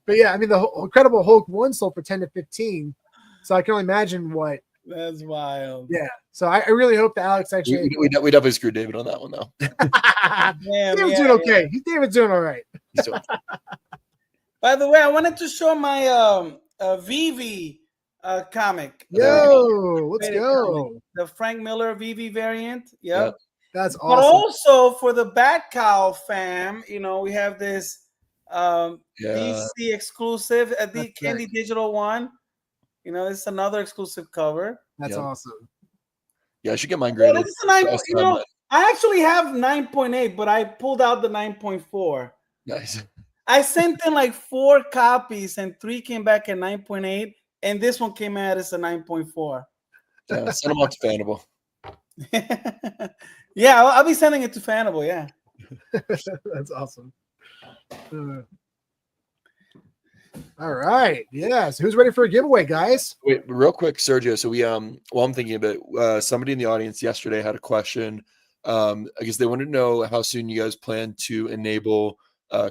But yeah, I mean, the Incredible Hulk 1 sold for 10 to 15, so I can only imagine what. That's wild. Yeah. So I really hope that Alex actually. We definitely screwed David on that one though. David's doing okay. David's doing all right. By the way, I wanted to show my VeVe comic. Yo, let's go. Comic. The Frank Miller VeVe variant. Yep. That's awesome. But also for the Bat Cow fam, we have this DC exclusive, the Candy Digital one. It's another exclusive cover. That's awesome. Yeah, I should get mine Yeah, graded. this is a 9. You know, I actually have 9.8, but I pulled out the 9.4. Nice. I sent in like 4 copies, and 3 came back at 9.8, and this one came out as a 9.4. Yeah, send them off to Fanable. Yeah, I'll be sending it to Fanable. Yeah. That's awesome. All right. Yeah. So who's ready for a giveaway, guys? Wait, real quick, Sergio. So we while I'm thinking of it, somebody in the audience yesterday had a question. I guess they wanted to know how soon you guys plan to enable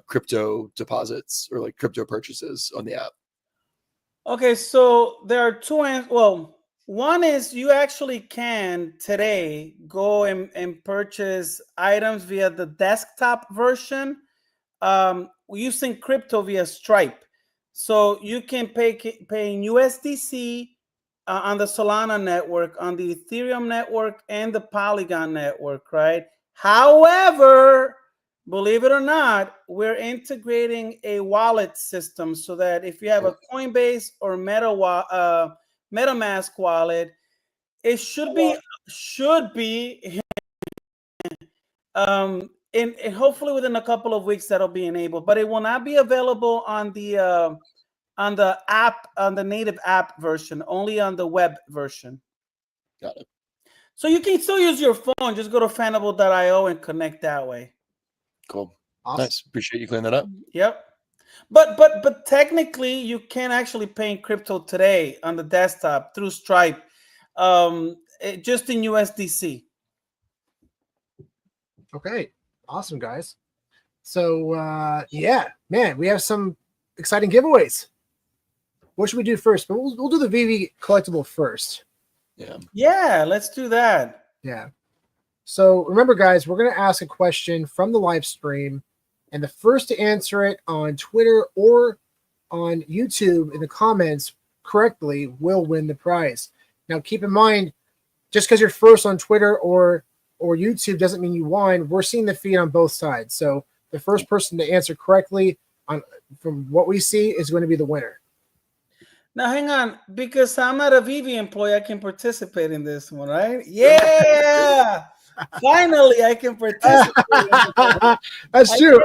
crypto deposits or like crypto purchases on the app. Okay, so there are 2 answers. Well, one is you actually can today go and purchase items via the desktop version using crypto via Stripe. So you can pay in USDC on the Solana network, on the Ethereum network, and the Polygon network, right? However, believe it or not, we're integrating a wallet system so that if you have a Coinbase or MetaMask wallet, it should be and hopefully within a couple of weeks that'll be enabled, but it will not be available on the app, on the native app version, only on the web version. Got it. So you can still use your phone. Just go to fanable.io and connect that way. Cool. Awesome. Nice. Appreciate you clearing that up. Yep. But technically you can actually pay in crypto today on the desktop through Stripe, just in USDC. Okay. Awesome, guys. So yeah, man, we have some exciting giveaways. What should we do first? But we'll do the VeVe collectible first. Yeah, let's do that. Yeah. So remember, guys, we're going to ask a question from the live stream, and the first to answer it on Twitter or on YouTube in the comments correctly will win the prize. Now, keep in mind, just because you're first on Twitter or YouTube doesn't mean you won. We're seeing the feed on both sides. So the first person to answer correctly from what we see is going to be the winner. Now, hang on, because I'm not a VeVe employee, I can participate in this one, right? Yeah! Finally, I can participate. That's true.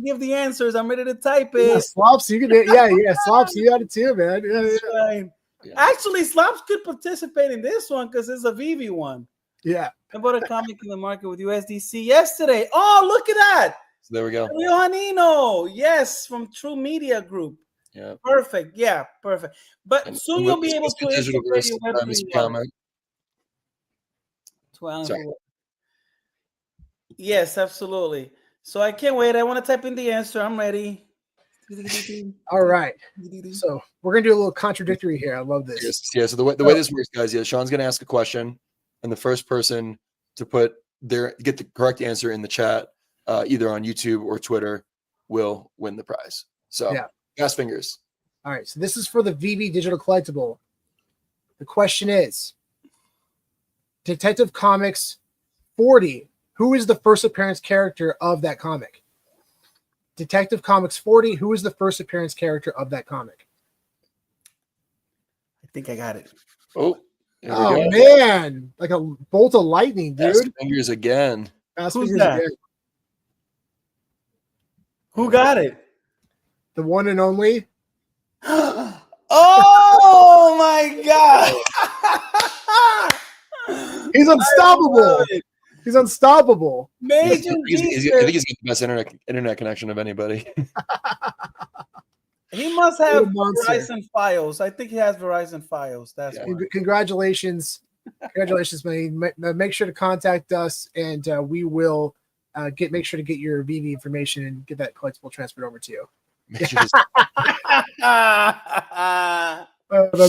Give the answers. I'm ready to type Yeah, it. Slops, you can. Yeah, Slops, you got it too, man. Yeah. Actually, Slops could participate in this one because it's a VeVe one. Yeah. I bought a comic in the market with USDC yesterday. Oh, look at that! So there we go. Juanino, yes, from True Media Group. Yeah. Perfect. Yeah, perfect. But And soon you'll be able to digital integrate your comment. Yes, absolutely. So I can't wait. I want to type in the answer. I'm ready. All right. So we're gonna do a little contradictory here. I love this. Yeah. So the way this works, guys, Sean's gonna ask a question, and the first person to get the correct answer in the chat, either on YouTube or Twitter, will win the prize. So yeah. Fast fingers. All right. So this is for the VeVe digital collectible. The question is, Detective Comics 40. Who is the first appearance character of that comic? Detective Comics 40. Who is the first appearance character of that comic? I think I got it. Oh man! Like a bolt of lightning, dude. Fast fingers again. Fast Who's fingers that? again. Who got it? The one and only. Oh my God! He's unstoppable. He's unstoppable. I think he's got the best internet connection of anybody. He must have Verizon Files. I think he has Verizon Files. That's why. Congratulations. Congratulations, man. Make sure to contact us, and we will make sure to get your VeVe information and get that collectible transferred over to you. That's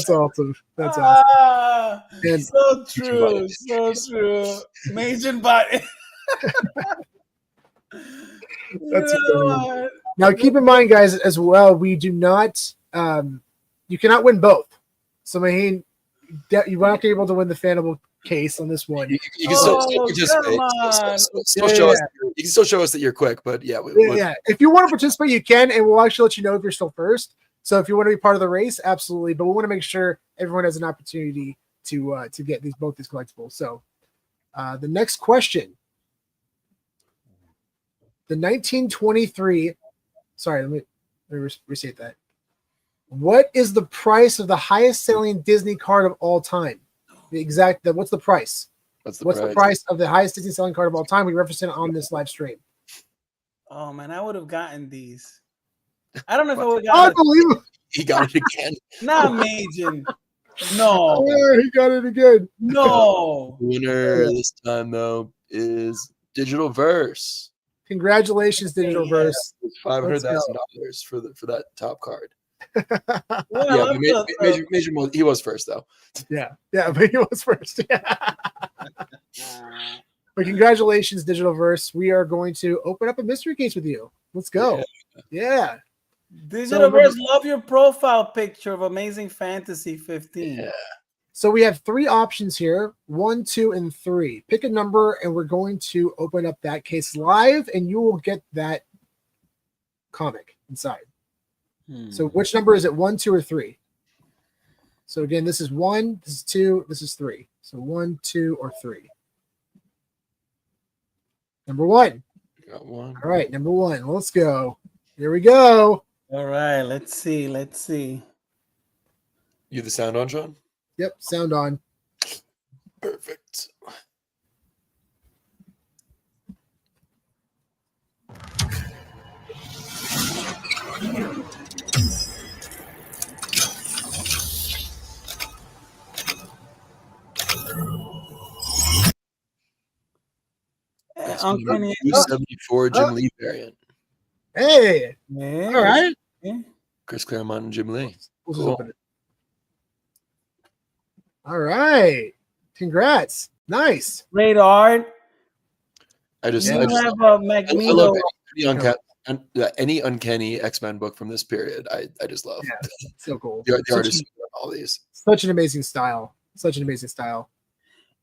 awesome. That's awesome. So true. So true. Major button. That's now keep in mind, guys, as well, we do not you cannot win both. So Maheen, you're not able to win the Fanable case on this one. You can still participate. You can still show us that you're quick, but yeah. If you want to participate, you can, and we'll actually let you know if you're still first. So if you want to be part of the race, absolutely. But we want to make sure everyone has an opportunity to get both these collectibles. So the next question, the 1923. Sorry, let me restate that. What is the price of the highest selling Disney card of all time? What's the price? What's the price of the highest Disney selling card of all time? We referenced it on this live stream. Oh man, I would have gotten these. I don't know if I would have gotten. Unbelievable! He got it again. Not Majin. No. Yeah, he got it again. No. The winner this time though is Digital Verse. Congratulations, Digital Verse. $500,000 for that top card. Well, Major, he was first though. Yeah, but he was first. Yeah. But congratulations, Digital Verse. We are going to open up a mystery case with you. Let's go. Yeah. Digital Verse, love your profile picture of Amazing Fantasy 15. Yeah. So we have 3 options here, 1, 2, and 3. Pick a number, and we're going to open up that case live, and you will get that comic inside. So which number is it, 1, 2, or 3? So again, this is 1, this is 2, this is 3. So 1, 2, or 3. Number 1. Got one. All right, number 1. Let's go. Here we go. All right, let's see. You have the sound on, Sean? Yep, sound on. Perfect. Uncanny. 274 Jim Lee variant. Hey. Yeah. All right. Yeah. Chris Claremont and Jim Lee. We'll just open it. All right. Congrats. Nice. Great art. I You love Magneto. any uncanny X-Men book from this period. I just love. Yeah, so cool. The artist all these. Such an amazing style.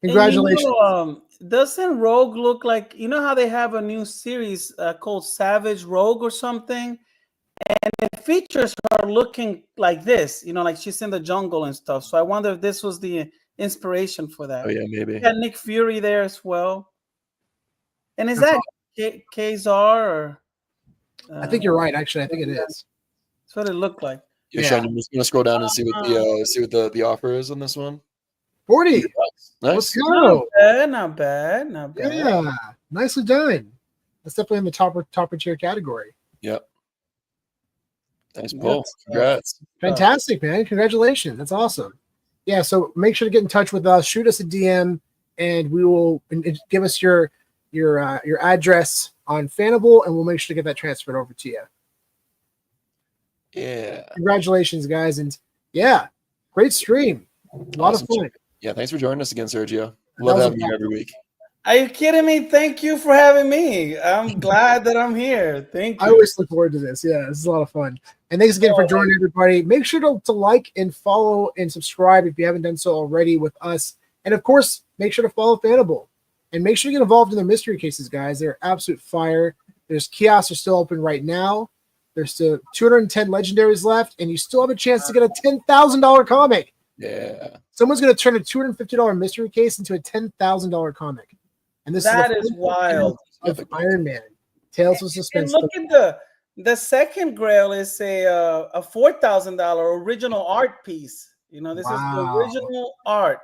Congratulations. Doesn't Rogue look like, you know how they have a new series called Savage Rogue or something? And it features her looking like this, like she's in the jungle and stuff. So I wonder if this was the inspiration for that. Oh, yeah, maybe. Got Nick Fury there as well. And is that Kazar or? I think you're right. Actually, I think it is. That's what it looked like. Yeah, Sean, you're just gonna scroll down and see what the offer is on this one. 40. Nice. Let's go. Not bad. Yeah, nicely done. That's definitely in the top tier category. Yep. Nice pull. Congrats. Fantastic, man. Congratulations. That's awesome. Yeah, so make sure to get in touch with us. Shoot us a DM, and we will give us your address on Fanable, and we'll make sure to get that transferred over to you. Yeah. Congratulations, guys. And yeah, great stream. A lot of fun. Yeah, thanks for joining us again, Sergio. Love having you every week. Are you kidding me? Thank you for having me. I'm glad that I'm here. Thank you. I always look forward to this. Yeah, this is a lot of fun. And thanks again for joining, everybody. Make sure to like and follow and subscribe if you haven't done so already with us. And of course, make sure to follow Fanable. And make sure to get involved in the mystery cases, guys. They're absolute fire. There's kiosks are still open right now. There's still 210 legendaries left, and you still have a chance to get a $10,000 comic. Yeah. Someone's going to turn a $250 mystery case into a $10,000 comimic. And this is wild. Of Iron Man. Tales of Suspense. And look at the second grail is a $4,000 original art piece. This is the original art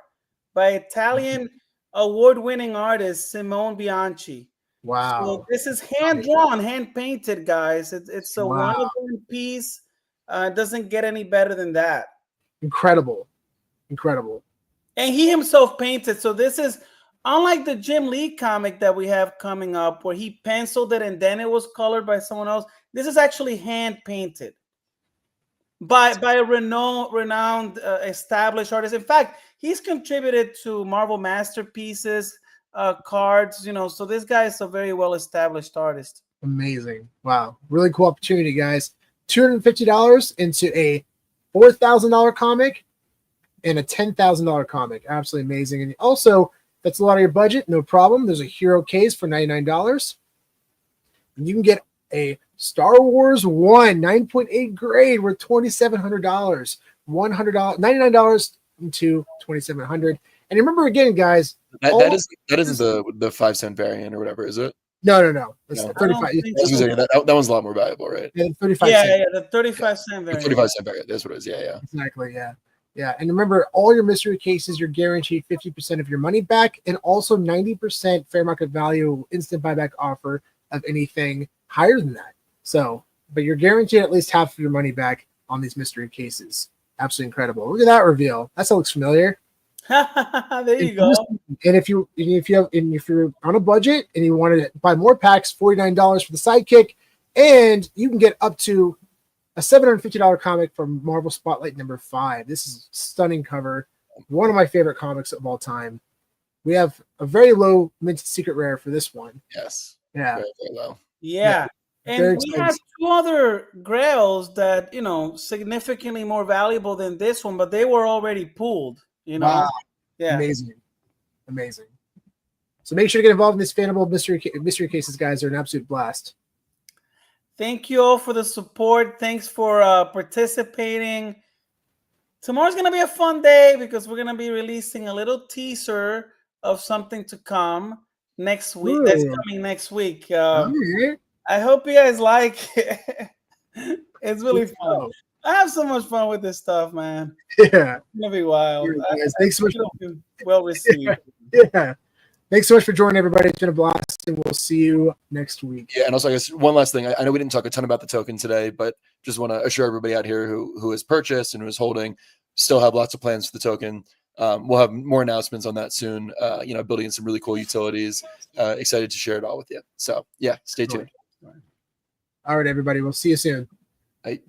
by Italian award-winning artist Simone Bianchi. Wow. So this is hand-drawn, hand-painted, guys. It's a one-of-one piece. It doesn't get any better than that. Incredible. And he himself painted. So this is unlike the Jim Lee comic that we have coming up where he penciled it and then it was colored by someone else. This is actually hand-painted by a renowned established artist. In fact, he's contributed to Marvel Masterpieces cards, so this guy is a very well-established artist. Amazing. Wow. Really cool opportunity, guys. $250 into a $4,000 comic and a $10,000 comic. Absolutely amazing. And also, that's a lot of your budget. No problem. There's a hero case for $99. And you can get a Star Wars 1 9.8 grade worth $2,700. $100, $99 into 2,700. And remember again, guys, that isn't the 5-cent variant or whatever, is it? No. It's No. 35. I don't think I was so. gonna say that one's a lot more valuable, right? Yeah, 35 Yeah, cents. yeah, the 35-cent The variant. 35-cent variant. That's what it is. Yeah. Exactly. Yeah. Yeah. And remember, all your mystery cases, you're guaranteed 50% of your money back, and also 90% fair market value instant buyback offer of anything higher than that. So, but you're guaranteed at least half of your money back on these mystery cases. Absolutely incredible. Look at that reveal. That looks familiar. There you go. And if you're on a budget and you want to buy more packs, $49 for the sidekick, and you can get up to a $750 comic from Marvel Spotlight #5. This is a stunning cover. One of my favorite comics of all time. We have a very low minted secret rare for this one. Yes. Yeah. Very, very low. Yeah. Very And we have two other grails that, significantly more valuable than this one, but they were already pooled, Wow. Yeah. Amazing. So make sure to get involved in this Fanable mystery cases, guys. They're an absolute blast. Thank you all for the support. Thanks for participating. Tomorrow's going to be a fun day because we're going to be releasing a little teaser of something to come next week. Ooh. That's coming next week. Okay. I hope you guys like it. It's really fun. I have so much fun with this stuff, man. Yeah. It's going to be wild. Guys, thanks so much. Well received. Yeah. Thanks so much for joining, everybody. It's been a blast, and we'll see you next week. Yeah, and also I guess one last thing. I know we didn't talk a ton about the token today, but just want to assure everybody out here who has purchased and who is holding, still have lots of plans for the token. We'll have more announcements on that soon. Building in some really cool utilities. Excited to share it all with you. So yeah, stay tuned. All right, everybody. We'll see you soon. Bye.